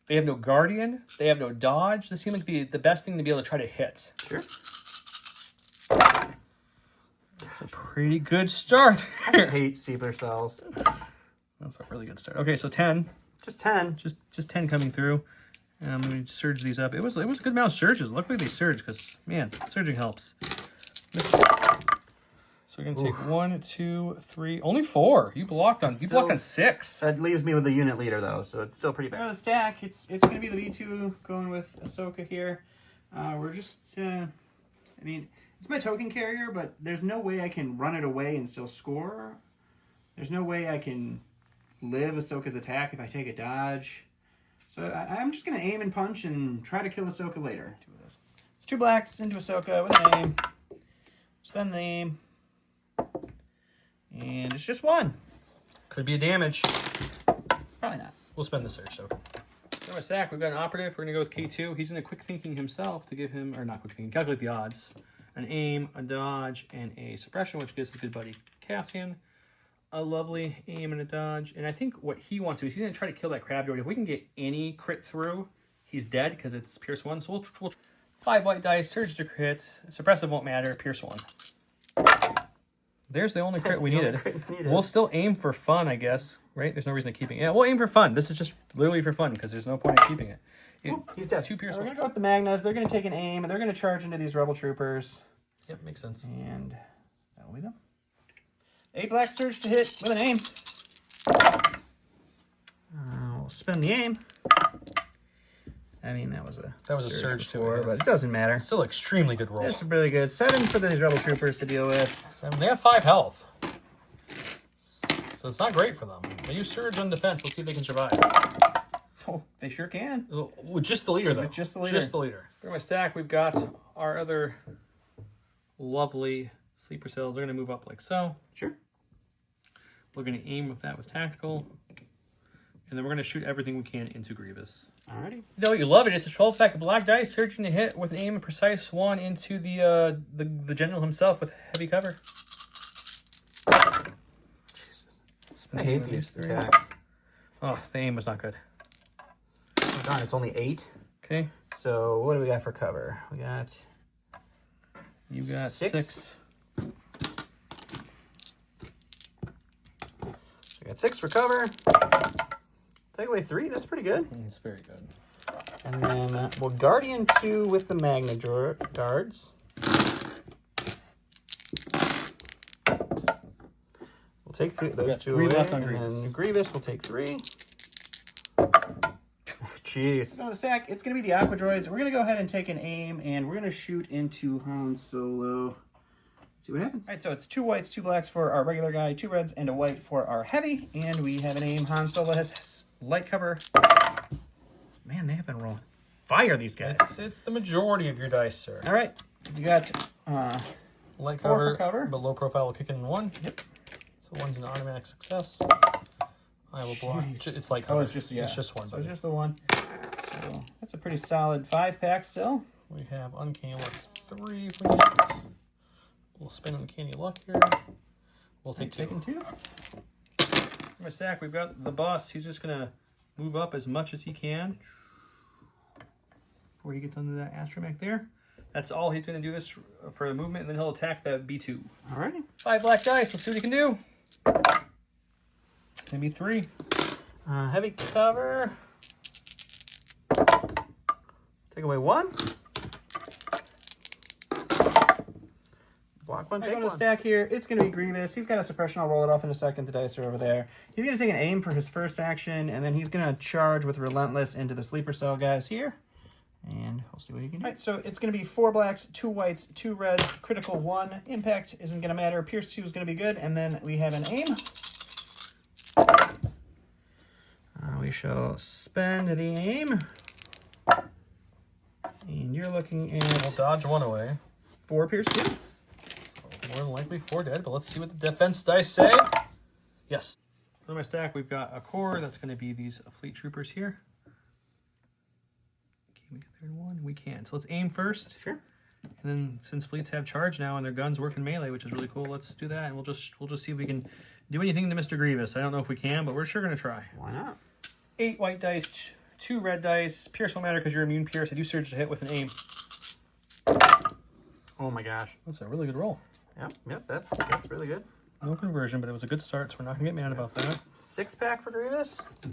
They have no guardian. They have no dodge. This seems like the best thing to be able to try to hit. Sure. That's a pretty good start I there. hate Seepler cells. That's a really good start. Okay, so 10. Just 10. Just 10 coming through. I'm going to surge these up. It was a good amount of surges. Luckily they surged because, man, surging helps. So we're going to take 1, 2, 3. Only 4. You blocked on 6. That leaves me with the unit leader though, so it's still pretty bad. For the stack, it's going to be the V2 going with Ahsoka here. We're just, I mean, it's my token carrier, but there's no way I can run it away and still score. There's no way I can live Ahsoka's attack if I take a dodge. So I'm just going to aim and punch and try to kill Ahsoka later. 2 of those. It's 2 blacks into Ahsoka with an aim. Spend the aim. And it's just 1. Could be a damage. Probably not. We'll spend the surge, so. So my stack, we've got an operative. We're going to go with K2. He's in a quick thinking himself to give him, or not quick thinking, calculate the odds. An aim, a dodge, and a suppression, which gives his good buddy Cassian a lovely aim and a dodge. And I think what he wants to is he's going to try to kill that crab droid. If we can get any crit through, he's dead because it's Pierce 1. So we'll 5 white dice, surge to crit. Suppressive won't matter, Pierce 1. There's the only crit we needed. We'll still aim for fun, I guess, right? There's no reason to keeping it. Yeah, we'll aim for fun. This is just literally for fun because there's no point in keeping it. He's dead. 2 Pierce We're 1. going to go with the Magnas. They're going to take an aim, and they're going to charge into these Rebel Troopers. Yep, makes sense. And that'll be them. 8 black surge to hit with an aim. We'll spend the aim. I mean, that was a surge before, too, yeah. but it doesn't matter. Still extremely good roll. It's really good. 7 for these Rebel Troopers to deal with. 7. They have 5 health. So it's not great for them. They use surge on defense. Let's see if they can survive. Oh, they sure can. With just the leader, though. With just the leader. Just the leader. For my stack, we've got our other lovely sleeper cells. They're going to move up like so. Sure. We're going to aim with that with tactical. And then we're going to shoot everything we can into Grievous. Alrighty. No, you love it. It's a 12 attack black dice, surging to hit with an aim and precise 1 into the general himself with heavy cover. Jesus. I hate these attacks. Oh, the aim was not good. Oh, darn, it's only 8. Okay. So what do we got for cover? We got... You got 6. We got 6 for cover. Take away 3. That's pretty good. It's very good. And then we'll Guardian 2 with the Magna Guards. We'll take those 2 3 away. left on and Grievous. then Grievous will take 3. Jeez. So the sack, it's going to be the Aqua Droids. We're going to go ahead and take an aim, and we're going to shoot into Han Solo. Let's see what happens. All right, so it's 2 whites, 2 blacks for our regular guy, 2 reds, and a white for our heavy. And we have an aim. Han Solo has light cover. Man, they have been rolling fire, these guys. It's the majority of your dice, sir. All right, you got Light 4 cover, for cover. but low profile will kick in 1. Yep. So 1's an automatic success. I will block. It's like Oh, it's just, yeah. It's just 1. So it's just the 1. So that's a pretty solid 5-pack still. We have Uncanny Luck 3 if we need it. We'll spin Uncanny Luck here. We'll take 2. Taking 2. In my stack, we've got the boss. He's just going to move up as much as he can before he gets under that astromech there. That's all he's going to do this for the movement, and then he'll attack that B2. Alrighty. 5 black dice. Let's see what he can do. Maybe 3. Heavy cover. Take away 1. Block 1, take 1. Stack here. It's going to be Grievous. He's got a suppression. I'll roll it off in a second. The dice are over there. He's going to take an aim for his first action, and then he's going to charge with Relentless into the sleeper cell guys here. And we'll see what he can do. All right, so it's going to be 4 blacks, 2 whites, 2 reds, critical 1. Impact isn't going to matter. Pierce 2 is going to be good. And then we have an aim. We shall spend the aim. And you're looking at... We'll dodge 1 away. 4 pierce 2. More than likely 4 dead, but let's see what the defense dice say. Yes. For my stack, we've got a core. That's going to be these fleet troopers here. Can we get there in 1? We can. So let's aim first. Sure. And then since fleets have charge now and their guns work in melee, which is really cool, let's do that. And we'll just see if we can do anything to Mr. Grievous. I don't know if we can, but we're sure going to try. Why not? 8 white dice, 2 red dice. Pierce won't matter because you're immune pierce. I do surge to hit with an aim. Oh my gosh. That's a really good roll. Yep, that's really good. No conversion, but it was a good start, so we're not going to get mad about that. 6-pack for Grievous. 2,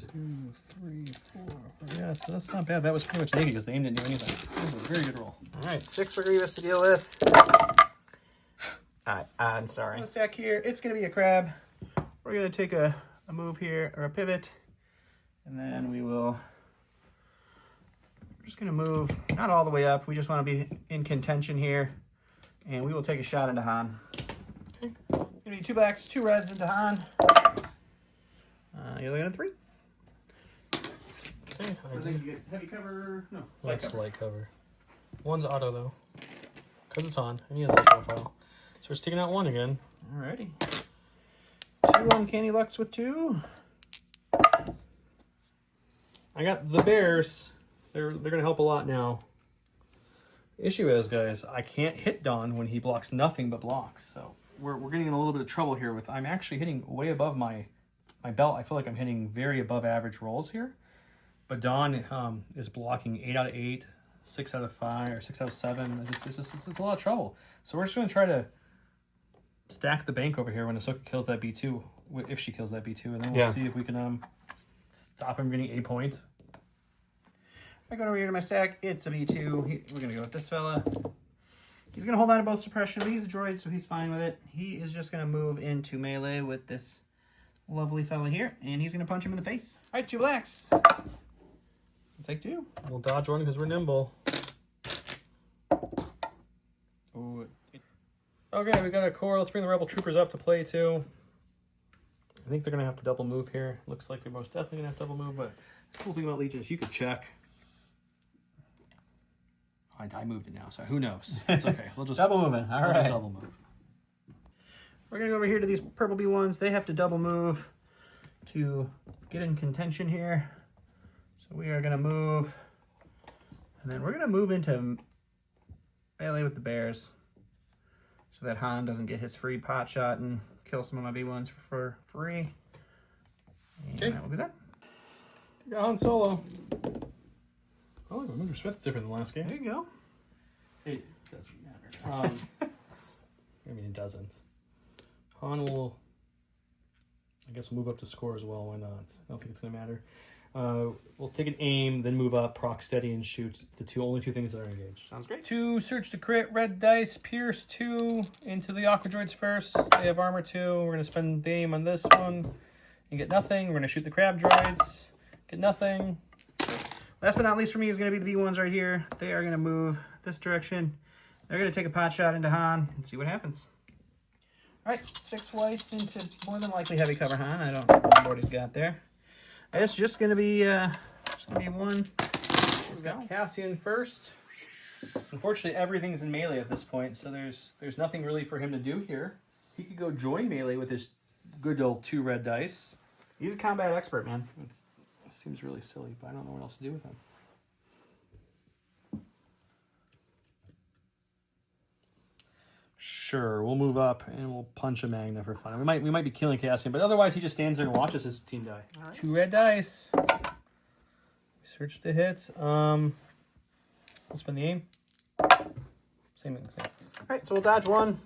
3, 4. Yeah, so that's not bad. That was pretty much naked because the aim didn't do anything. That was a very good roll. All right, 6 for Grievous to deal with. I'm sorry. The stack here, it's going to be a crab. We're going to take a move here, or a pivot. And then we're just going to move, not all the way up. We just want to be in contention here. And we will take a shot into Han. Okay. Going to be 2 blacks, 2 reds into Han. You're looking at 3. Okay, I think you get heavy cover. No, light cover. Light cover. 1's auto, though. Because it's on, and he has a profile. So we're sticking out 1 again. Alrighty. 2 uncanny lucks with 2. I got the bears. They're going to help a lot now. The issue is, guys, I can't hit Don when he blocks nothing but blocks. So we're getting in a little bit of trouble here with, I'm actually hitting way above my belt. I feel like I'm hitting very above average rolls here. But Don is blocking 8 out of 8, 6 out of 5, or 6 out of 7. It's a lot of trouble. So we're just going to try to stack the bank over here when Ahsoka kills that B2, if she kills that B2, and then we'll see if we can stop him getting a point. I go over here to my stack. It's a B2. We're going to go with this fella. He's going to hold on to both suppression, but he's a droid, so he's fine with it. He is just going to move into melee with this lovely fella here, and he's going to punch him in the face. All right, 2 blacks. We'll take 2. We'll dodge 1 because we're nimble. Ooh. Okay, we got a core. Let's bring the Rebel Troopers up to play, too. I think they're going to have to double move here. Looks like they're most definitely going to have to double move, but the cool thing about Legion is you could check. I moved it now, so who knows? It's okay. We'll just double moving. All right. Double move. We're going to go over here to these purple B1s. They have to double move to get in contention here. So we are going to move, and then we're going to move into melee with the bears so that Han doesn't get his free pot shot and kill some of my B1s for free. And that will be that. Got Han Solo. Oh, Mr. Smith's different than last game. There you go. It doesn't matter. I mean, it doesn't. Han will, I guess, we'll move up to score as well. Why not? I don't think it's going to matter. We'll take an aim, then move up, proc steady, and shoot the only two things that are engaged. Sounds great. 2 search to crit, red dice, pierce 2 into the Aqua Droids first. They have armor 2. We're going to spend the aim on this one and get nothing. We're going to shoot the crab droids, get nothing. Last but not least for me is going to be the B1s right here. They are going to move this direction. They're going to take a pot shot into Han and see what happens. All right, 6 whites into more than likely heavy cover Han. I don't remember what he's got there. It's just going to be 1. Let's go. Cassian first. Unfortunately, everything's in melee at this point, so there's nothing really for him to do here. He could go join melee with his good old 2 red dice. He's a combat expert, man. It seems really silly, but I don't know what else to do with him. Sure, we'll move up and we'll punch a Magna for fun. We might be killing Cassian, but otherwise he just stands there and watches his team die. All right. 2 red dice. Search the hits. We'll spend the aim. Same thing. All right, so we'll dodge one.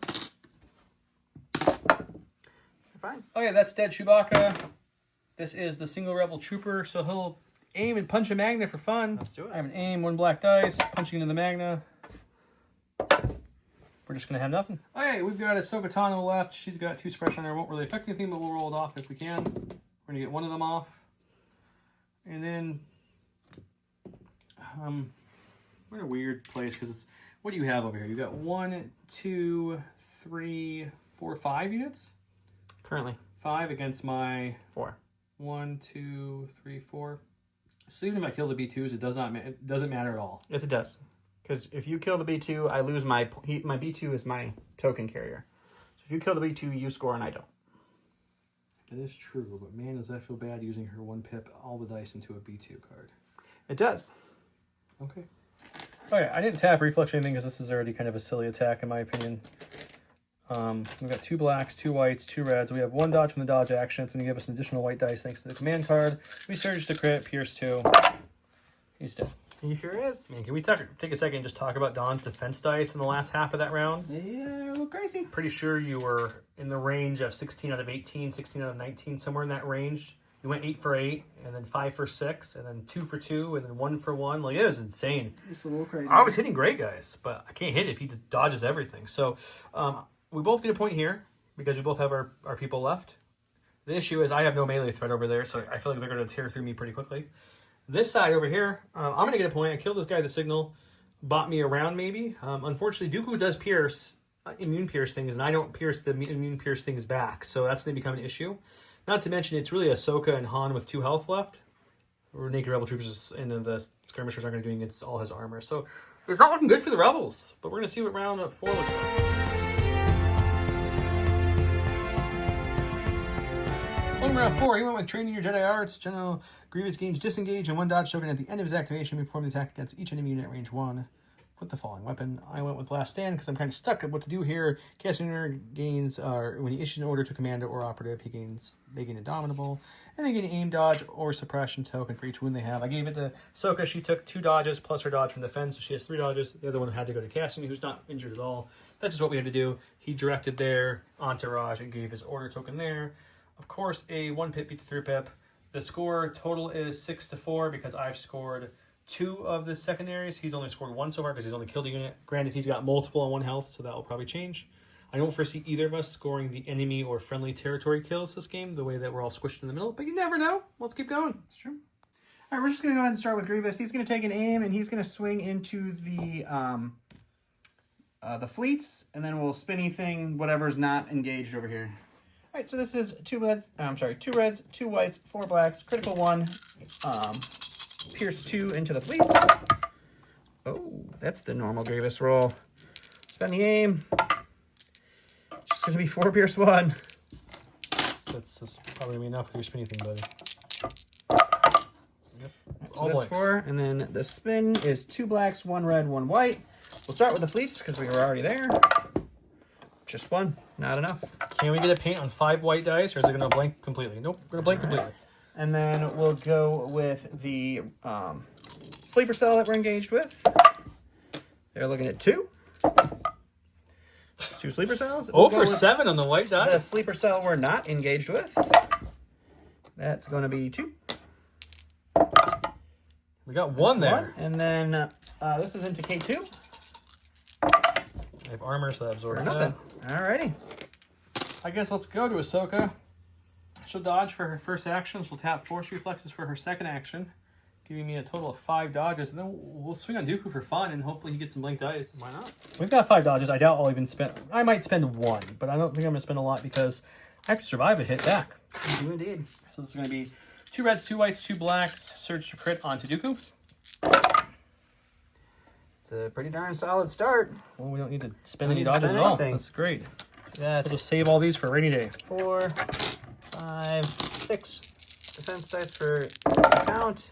Fine. Oh yeah, that's dead Chewbacca. This is the single rebel trooper, so he'll aim and punch a Magna for fun. Let's do it. I have an aim, 1 black dice, punching into the Magna. We're just gonna have nothing. Okay, we've got Ahsoka Tano left. She's got 2 suppression on her. Won't really affect anything, but we'll roll it off if we can. We're gonna get one of them off. And then we're in a weird place because it's, what do you have over here? You got 1, 2, 3, 4, 5 units? Currently. 5 against my 4. 1, 2, 3, 4. So even if I kill the B2s, it doesn't matter at all. Yes, it does. Because if you kill the B2, I lose my B2 is my token carrier. So if you kill the B2, you score and I don't. That is true, but man, does that feel bad using her 1 pip all the dice into a B2 card. It does. Okay. Okay, I didn't tap reflex or anything because this is already kind of a silly attack in my opinion. We've got 2 blacks, 2 whites, 2 reds. We have 1 dodge from the dodge action. It's going to give us an additional white dice thanks to the command card. We surge to crit, pierce 2. He's dead. He sure is. Man, can we take a second and just talk about Don's defense dice in the last half of that round? Yeah, a little crazy. Pretty sure you were in the range of 16 out of 18, 16 out of 19, somewhere in that range. You went 8 for 8, and then 5 for 6, and then 2 for 2, and then 1 for 1. Like, it was insane. It's a little crazy. I was hitting great guys, but I can't hit if he dodges everything. So we both get a point here because we both have our people left. The issue is I have no melee threat over there, so I feel like they're going to tear through me pretty quickly. This side over here, I'm going to get a point. I killed this guy with the signal, bought me around maybe. Unfortunately, Dooku does pierce immune pierce things, and I don't pierce the immune pierce things back, so that's going to become an issue. Not to mention, it's really Ahsoka and Han with 2 health left. Or naked rebel troopers and the skirmishers aren't going to do against all his armor. So it's not looking good for the rebels, but we're going to see what round 4 looks like. On round 4, he went with training your Jedi arts. General Grievous gains disengage and 1 dodge token at the end of his activation. We perform the attack against each enemy unit at range 1 with the following weapon. I went with Last Stand because I'm kind of stuck at what to do here. Casting gains, when he issues an order to commander or operative, they gain Indomitable. And they gain aim, dodge, or suppression token for each wound they have. I gave it to Ahsoka. She took 2 dodges plus her dodge from defense, so she has 3 dodges. The other one had to go to Cassian, who's not injured at all. That's just what we had to do. He directed their entourage and gave his order token there. Of course, a 1 pip beat the 3 pip. The score total is 6-4 because I've scored 2 of the secondaries. He's only scored 1 so far because he's only killed a unit. Granted, he's got multiple on 1 health, so that will probably change. I don't foresee either of us scoring the enemy or friendly territory kills this game, the way that we're all squished in the middle. But you never know. Let's keep going. It's true. All right, we're just going to go ahead and start with Grievous. He's going to take an aim, and he's going to swing into the fleets, and then we'll spinny thing whatever's not engaged over here. All right, so this is 2 reds, 2 whites, 4 blacks, critical 1, pierce 2 into the fleets. Oh, that's the normal Grievous roll. Spend the aim. Just going to be 4 pierce 1. That's probably enough for your spinny thing, buddy. Yep. Right, so that's 4, and then the spin is 2 blacks, 1 red, 1 white. We'll start with the fleets because we were already there. Just 1, not enough. Can we get a paint on 5 white dice, or is it going to blank completely? Nope, going to blank completely. And then we'll go with the sleeper cell that we're engaged with. They're looking at 2. 2 sleeper cells. We'll for 7 on the white dice. The sleeper cell we're not engaged with. That's going to be 2. We got 1 there. 1. And then this is into K2. I have armor, so that absorbs Nothing. Alrighty. I guess let's go to Ahsoka. She'll dodge for her first action. She'll tap Force Reflexes for her second action, giving me a total of 5 dodges. And then we'll swing on Dooku for fun, and hopefully he gets some blank dice. Why not? We've got 5 dodges. I doubt I'll even spend... I might spend 1, but I don't think I'm going to spend a lot because I have to survive a hit back. You do indeed. So this is going to be 2 reds, 2 whites, 2 blacks. Surge to crit onto Dooku. It's a pretty darn solid start. Well, we don't need to spend any dodges at all. That's great. That's We'll just save all these for a rainy day. 4, 5, 6 defense dice for count.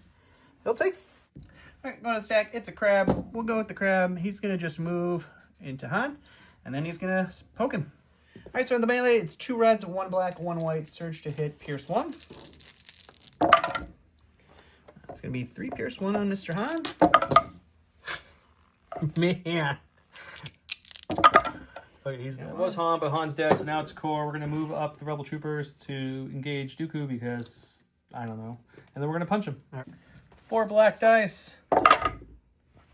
He'll take. All right, go to the stack. It's a crab. We'll go with the crab. He's gonna just move into Han, and then he's gonna poke him. All right, so in the melee, it's 2 reds, 1 black, 1 white. Surge to hit, pierce 1. It's gonna be 3 pierce 1 on Mr. Han. Man. Okay, it was Han, but Han's dead, so now it's core. We're gonna move up the Rebel Troopers to engage Dooku because I don't know, and then we're gonna punch him. All right. 4 black dice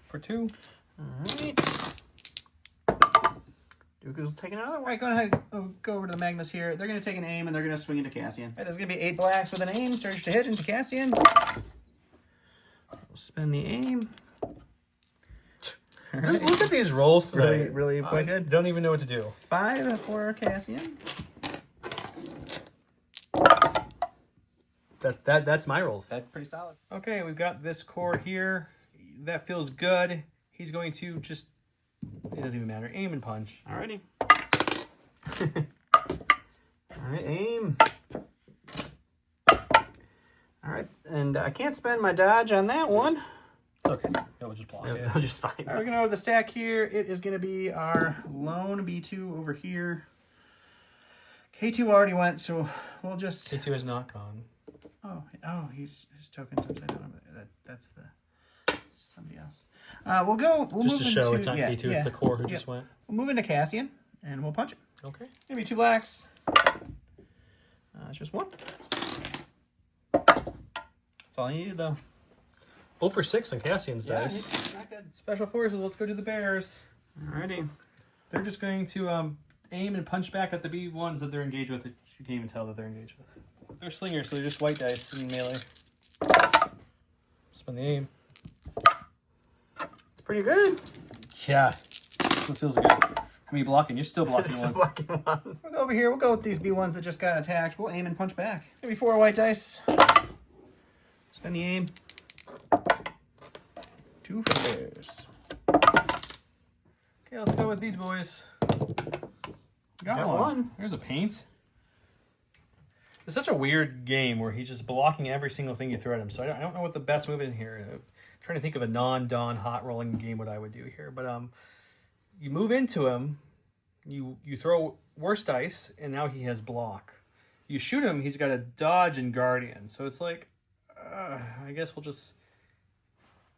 for 2. All right. Dooku's taking another one. All right, go ahead. Go over to the Magnus here. They're going to take an aim and they're going to swing into Cassian. All right, there's going to be 8 blacks with an aim. Surge to hit into Cassian. We'll spin the aim. Just look at these rolls today. Really quite good. Don't even know what to do. 5 for Cassian. That's my rolls. That's pretty solid. Okay, we've got this core here. That feels good. He's going to just, it doesn't even matter, aim and punch. Alrighty. Alright, aim. Alright, and I can't spend my dodge on that one. Okay, we'll just block it. I'll just fine. All right, we're going to go to the stack here. It is going to be our lone B2 over here. K2 already went, so we'll just... K2 is not gone. Oh, his token's upside down. That's the somebody else. We'll move Just to show into, it's not K2, it's the core who just went. We'll move into Cassian, and we'll punch him. Okay. Maybe 2 blacks. It's just 1. That's all I needed, though. 0 for 6 on Cassian's dice. It's not good. Special Forces, let's go do the Bears. Alrighty. They're just going to aim and punch back at the B1s that they're engaged with. You can't even tell that they're engaged with. They're slingers, so they're just white dice in melee. Spin the aim. It's pretty good. Yeah. It feels good. How many blocking? You're still blocking Just one. blocking one. We'll go over here. We'll go with these B1s that just got attacked. We'll aim and punch back. Maybe 4 white dice. Spin the aim. 2 for Bears. Okay, let's go with these boys. Got one. There's a paint. It's such a weird game where he's just blocking every single thing you throw at him. So I don't know what the best move in here. I'm trying to think of a non-Dawn hot rolling game what I would do here. But you move into him, you throw worse dice, and now he has block. You shoot him, he's got a dodge and guardian. So it's like, I guess we'll just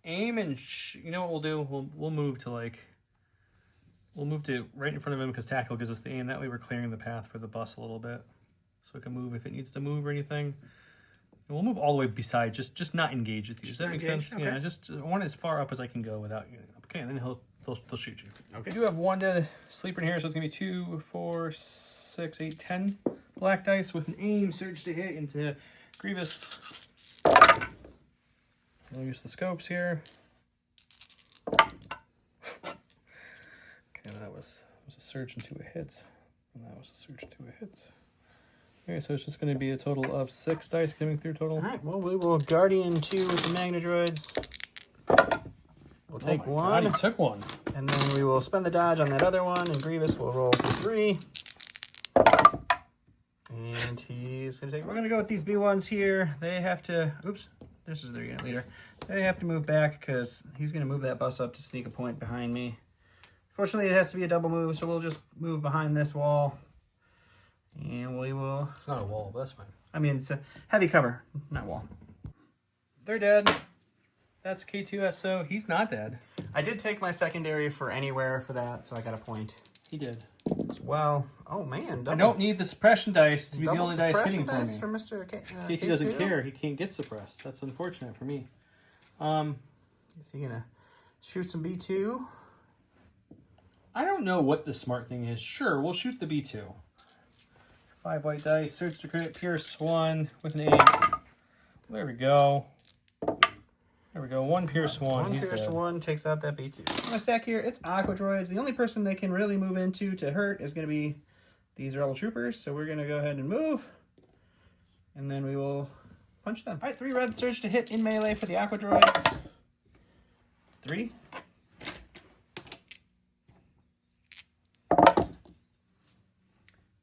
aim and you know what we'll do? We'll move to we'll move to right in front of him because tactical gives us the aim. That way we're clearing the path for the bus a little bit. So it can move if it needs to move or anything. And we'll move all the way beside, just not engage with you. Does that make sense? Okay. Yeah, just want as far up as I can go without. Okay, and then they'll shoot you. Okay. I do have 1 dead sleeper in here, so it's gonna be 2, 4, 6, 8, 10 black dice with an aim surge to hit into Grievous. I'll use the scopes here. Okay, that was a surge into a hit, and that was a surge into a hit. Okay, so it's just going to be a total of 6 dice coming through total. All right, well, we will Guardian 2 with the Magna Droids. We'll take 1. God, he took 1. And then we will spend the dodge on that other one, and Grievous will roll for 3. And he's going to take We're going to go with these B1s here. They have to... Oops. This is their unit leader. They have to move back because he's going to move that bus up to sneak a point behind me. Fortunately, it has to be a double move, so we'll just move behind this wall. And we will... It's not a wall, but that's fine. I mean, it's a heavy cover, not wall. They're dead. That's K2SO. He's not dead. I did take my secondary for anywhere for that, so I got a point He did. as well. Oh, man. I don't need the suppression dice to be the double only dice hitting suppression for me. dice for Mr. K2 doesn't care. He can't get suppressed. That's unfortunate for me. Is he going to shoot some B2? I don't know what the smart thing is. Sure, we'll shoot the B2. 5 white dice. Surge to crit. Pierce 1 with an 8. There we go. There we go. 1 Pierce 1. One He's Pierce dead. 1 takes out that B2. I'm going to stack here. It's Aqua Droids. The only person they can really move into to hurt is going to be these Rebel Troopers. So we're going to go ahead and move. And then we will punch them. All right, 3 red surge to hit in melee for the Aqua Droids. 3.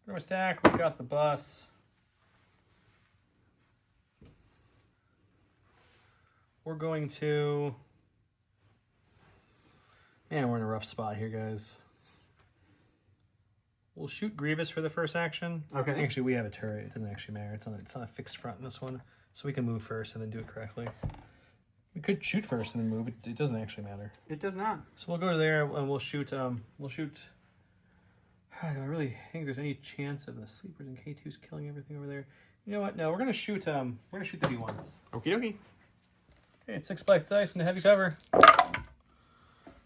From a stack, we've got the bus. We're going to... Man, we're in a rough spot here, guys. We'll shoot Grievous for the first action. Okay. Actually, we have a turret. It doesn't actually matter. It's on a fixed front in this one. So we can move first and then do it correctly. We could shoot first and then move. It doesn't actually matter. It does not. So we'll go there and we'll shoot God, do I really think there's any chance of the sleepers and K2s killing everything over there? You know what? No, we're gonna shoot the B1s. Okie dokie. Okay, it's 6 black dice and a heavy cover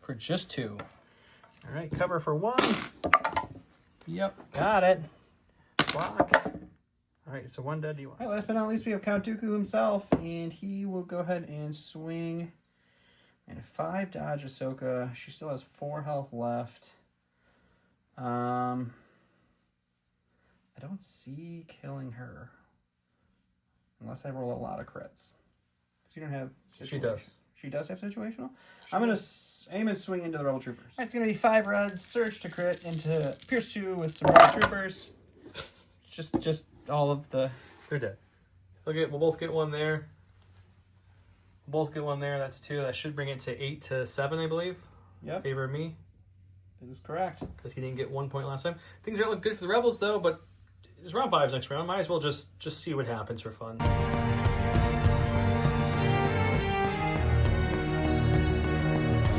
for just 2. All right, cover for 1. Yep. Got it. Block. All right, so 1 dead D1. All right, last but not least, we have Count Dooku himself, and he will go ahead and swing. And 5 dodge Ahsoka. She still has 4 health left. I don't see killing her. Unless I roll a lot of crits. Because you don't have situational. She does. She does have situational? I'm going to aim and swing into the Rebel Troopers. It's going to be 5 reds, surge to crit into Pierce 2 with some Rebel Troopers. Just all of the... They're dead. We'll both get one there. We'll both get one there. That's 2. That should bring it to 8 to 7, I believe. Yep. Favor of me. That is correct. Because he didn't get 1 point last time. Things are looking good for the Rebels, though, but it's round 5's next round. Might as well just see what happens for fun.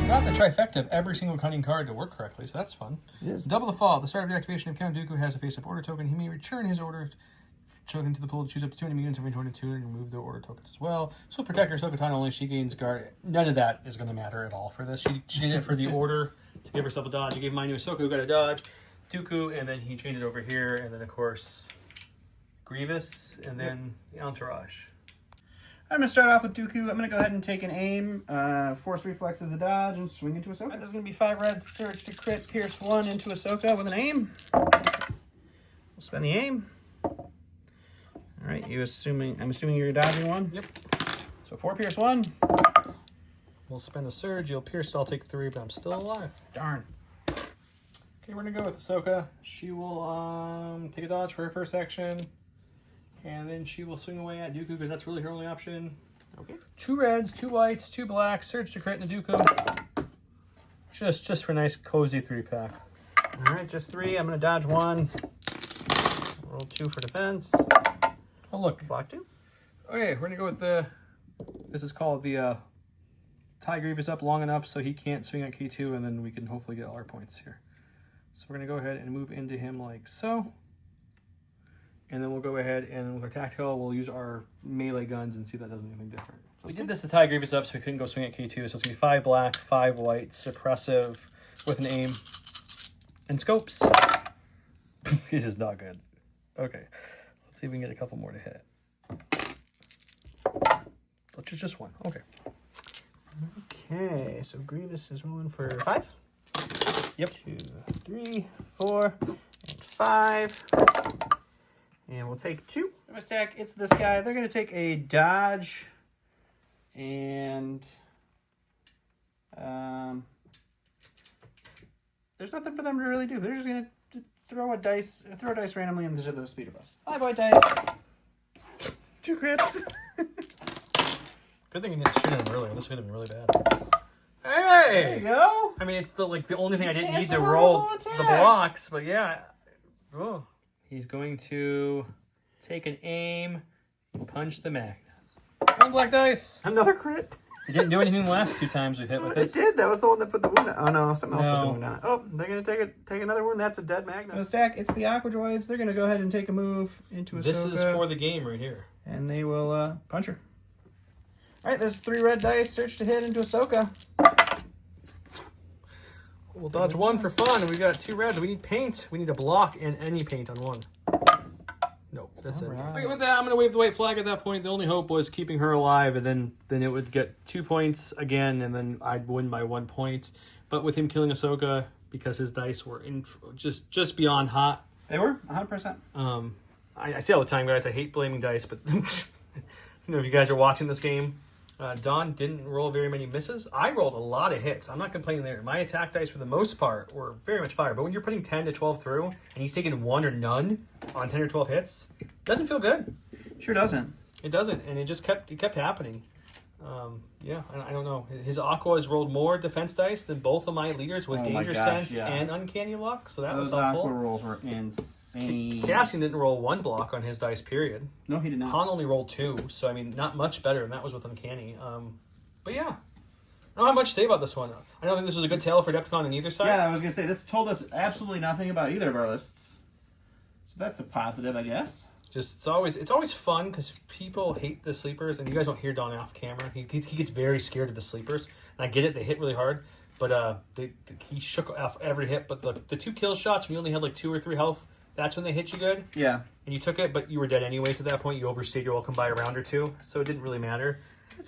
You got the trifecta of every single cunning card to work correctly, so that's fun. It is. Double the fall. At the start of the activation of Count Dooku has a face-up order token. He may return his order token to the pool to choose up to 2 enemy units every 22 and remove the order tokens as well. So Protector, Ahsoka only, she gains guard. None of that is going to matter at all for this. She did it for the order to give herself a dodge. She gave mine to Ahsoka, who got a dodge. Dooku, and then he changed it over here, and then of course Grievous, and then the Entourage. I'm going to start off with Dooku. I'm going to go ahead and take an aim, force reflex as a dodge, and swing into Ahsoka. Right, there's going to be 5 reds, surge to crit, pierce 1 into Ahsoka with an aim. We'll spend the aim. All right, I'm assuming you're dodging 1? Yep. So 4 pierce 1. We'll spend a surge. You'll pierce. I'll take 3, but I'm still alive. Darn. Okay, we're gonna go with Ahsoka. She will take a dodge for her first action, and then she will swing away at Dooku because that's really her only option. Okay. 2 reds, 2 whites, 2 blacks. Surge to crit into Dooku. Just for a nice cozy 3-pack. All right, just 3. I'm going to dodge 1. Roll 2 for defense. Oh look. Block 2. Okay, we're gonna go with this is called the tie Grievous up long enough so he can't swing at K2, and then we can hopefully get all our points here. So we're gonna go ahead and move into him like so. And then we'll go ahead and with our tactical, we'll use our melee guns and see if that does anything different. So we did this to tie Grievous up so we couldn't go swing at K2. So it's gonna be 5 black, 5 white, suppressive with an aim. And scopes. He's just not good. Okay. Let's see if we can get a couple more to hit. Let's just 1. Okay. Okay, so Grievous is rolling for 5. Yep. 2, 3, 4, and 5. And we'll take 2. Stack, it's this guy. They're going to take a dodge. And there's nothing for them to really do. They're just going to throw a dice randomly into the speed of us. 5 white dice. 2 crits. Good thing you didn't shoot him earlier. This would have been really bad. Hey! There you go. I mean, it's the only thing I didn't need to Cancel roll the the attack. blocks, but yeah. Oh. He's going to take an aim and punch the Magnus. 1 black dice. Another crit. He didn't do anything the last 2 times we've hit with It it. did. That was the one that put the wound on. Oh, no. Something else put the No. wound on it. Oh, they're going to take another wound. That's a dead Magnus. Stack, it's the Aqua Droids. They're going to go ahead and take a move into Ahsoka. This is for the game right here. And they will punch her. All right, there's 3 red dice. Search to hit into Ahsoka. We'll dodge 1 for fun. We got 2 reds. We need paint. We need a block and any paint on 1. Nope, that's it. right. Okay, with that, I'm going to wave the white flag at that point. The only hope was keeping her alive, and then it would get 2 points again, and then I'd win by 1 point. But with him killing Ahsoka, because his dice were just beyond hot. They were 100%. I say all the time, guys, I hate blaming dice, but if you guys are watching this game, Don didn't roll very many misses. I rolled a lot of hits. I'm not complaining there. My attack dice, for the most part, were very much fire. But when you're putting 10 to 12 through, and he's taking 1 or none on 10 or 12 hits, it doesn't feel good. Sure doesn't. It doesn't, and it kept happening. Yeah, I don't know. His Aqua has rolled more defense dice than both of my leaders with Danger Sense and Uncanny Luck, so that was helpful. Those Aqua rolls were insane. Cassian didn't roll 1 block on his dice, period. No, he did not. Han only rolled 2, so I mean, not much better, and that was with Uncanny. But yeah, I don't have much to say about this one. I don't think this was a good tale for Adepticon on either side. Yeah, I was going to say, this told us absolutely nothing about either of our lists. So that's a positive, I guess. Just it's always fun because people hate the sleepers, and you guys don't hear Don off camera. He gets very scared of the sleepers, and I get it. They hit really hard, but he shook off every hit. But the 2 kill shots when you only had like 2 or 3 health, that's when they hit you good. Yeah. And you took it, but you were dead anyways at that point. You overstayed your welcome by a round or 2, so it didn't really matter.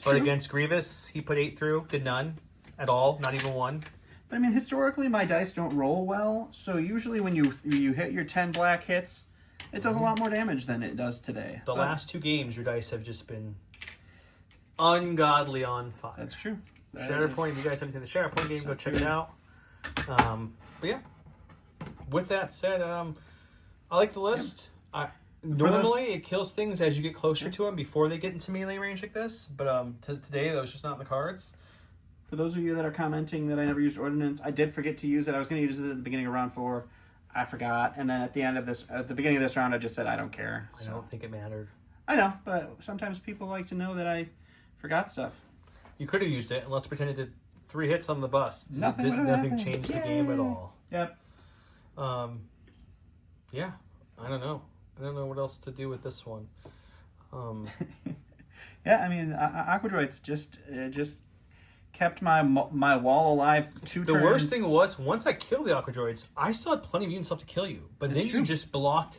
But against Grievous, he put 8 through, did none at all, not even 1. But I mean, historically, my dice don't roll well, so usually when you hit your 10 black hits, it does a lot more damage than it does today. The last 2 games, your dice have just been ungodly on fire. That's true. Shatterpoint, if you guys haven't seen the Shatterpoint game, go check it out. But yeah, with that said, I like the list. Normally, it kills things as you get closer to them before they get into melee range like this, but today that was just not in the cards. For those of you that are commenting that I never used Ordnance, I did forget to use it. I was going to use it at the beginning of round 4. I forgot, and then at the beginning of this round, I just said I don't care. I don't think it mattered. I know, but sometimes people like to know that I forgot stuff. You could have used it, and let's pretend it did 3 hits on the bus. Nothing changed the game at all. Yep. Yeah, I don't know. I don't know what else to do with this one. Yeah, I mean, Aquadroids just kept my wall alive 2 turns. The worst thing was, once I killed the Aquadroids, I still had plenty of mutant stuff to kill you. But then you just blocked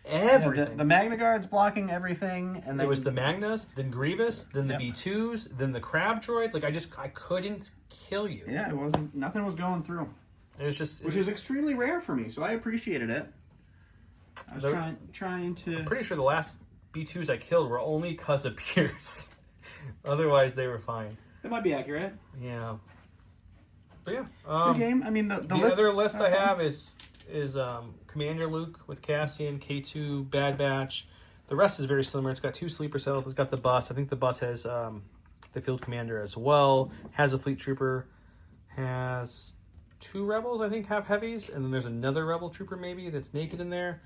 everything. Yeah, the Magna Guard's blocking everything. And then it was the Magnus, then Grievous, then the B2s, then the Crab Droid. Like, I couldn't kill you. Yeah, nothing was going through. It was just... Which is extremely rare for me, so I appreciated it. I was trying to... I'm pretty sure the last B2s I killed were only because of Pierce. Otherwise, they were fine. That might be accurate. Yeah. But yeah. Good game. I mean, the other list I have is Commander Luke with Cassian, K2, Bad Batch. The rest is very similar. It's got 2 sleeper cells. It's got the bus. I think the bus has the field commander as well. Has a fleet trooper. Has 2 rebels, I think, have heavies. And then there's another rebel trooper maybe that's naked in there.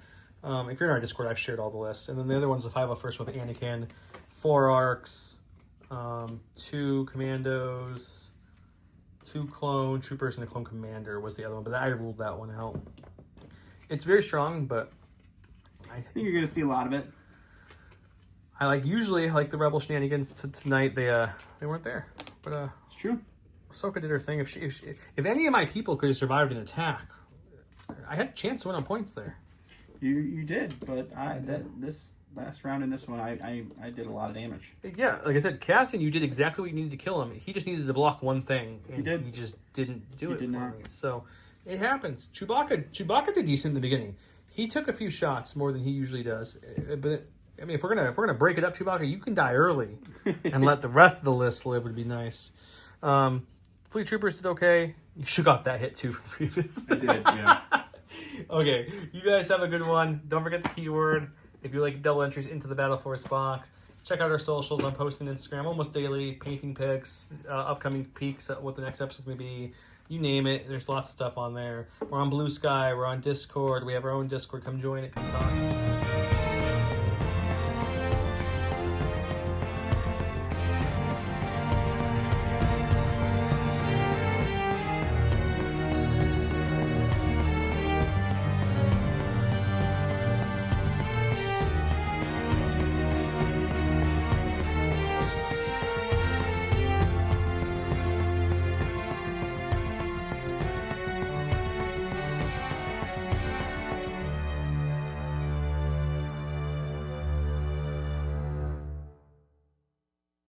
If you're in our Discord, I've shared all the lists. And then the other one's the 501st with Anakin, 4 arcs, 2 commandos, 2 clone troopers, and a clone commander was the other one. But I ruled that one out. It's very strong, but I think you're going to see a lot of it. Usually like the rebel shenanigans tonight. They weren't there, but it's true. Ahsoka did her thing. If any of my people could have survived an attack, I had a chance to win on points there. You did, but this last round in this one, I did a lot of damage. Yeah, like I said, Cassian, you did exactly what you needed to kill him. He just needed to block one thing, and he just didn't do it for me. So it happens. Chewbacca did decent in the beginning. He took a few shots more than he usually does. But I mean, if we're gonna break it up, Chewbacca, you can die early and let the rest of the list live. Would be nice. Fleet Troopers did okay. You shook off that hit too from previous. I did, yeah. Okay, you guys have a good one. Don't forget the keyword. If you like double entries into the Battle Force box, check out our socials. I'm posting Instagram almost daily, painting pics, upcoming peaks, what the next episodes may be. You name it. There's lots of stuff on there. We're on Blue Sky. We're on Discord. We have our own Discord. Come join it. Come talk.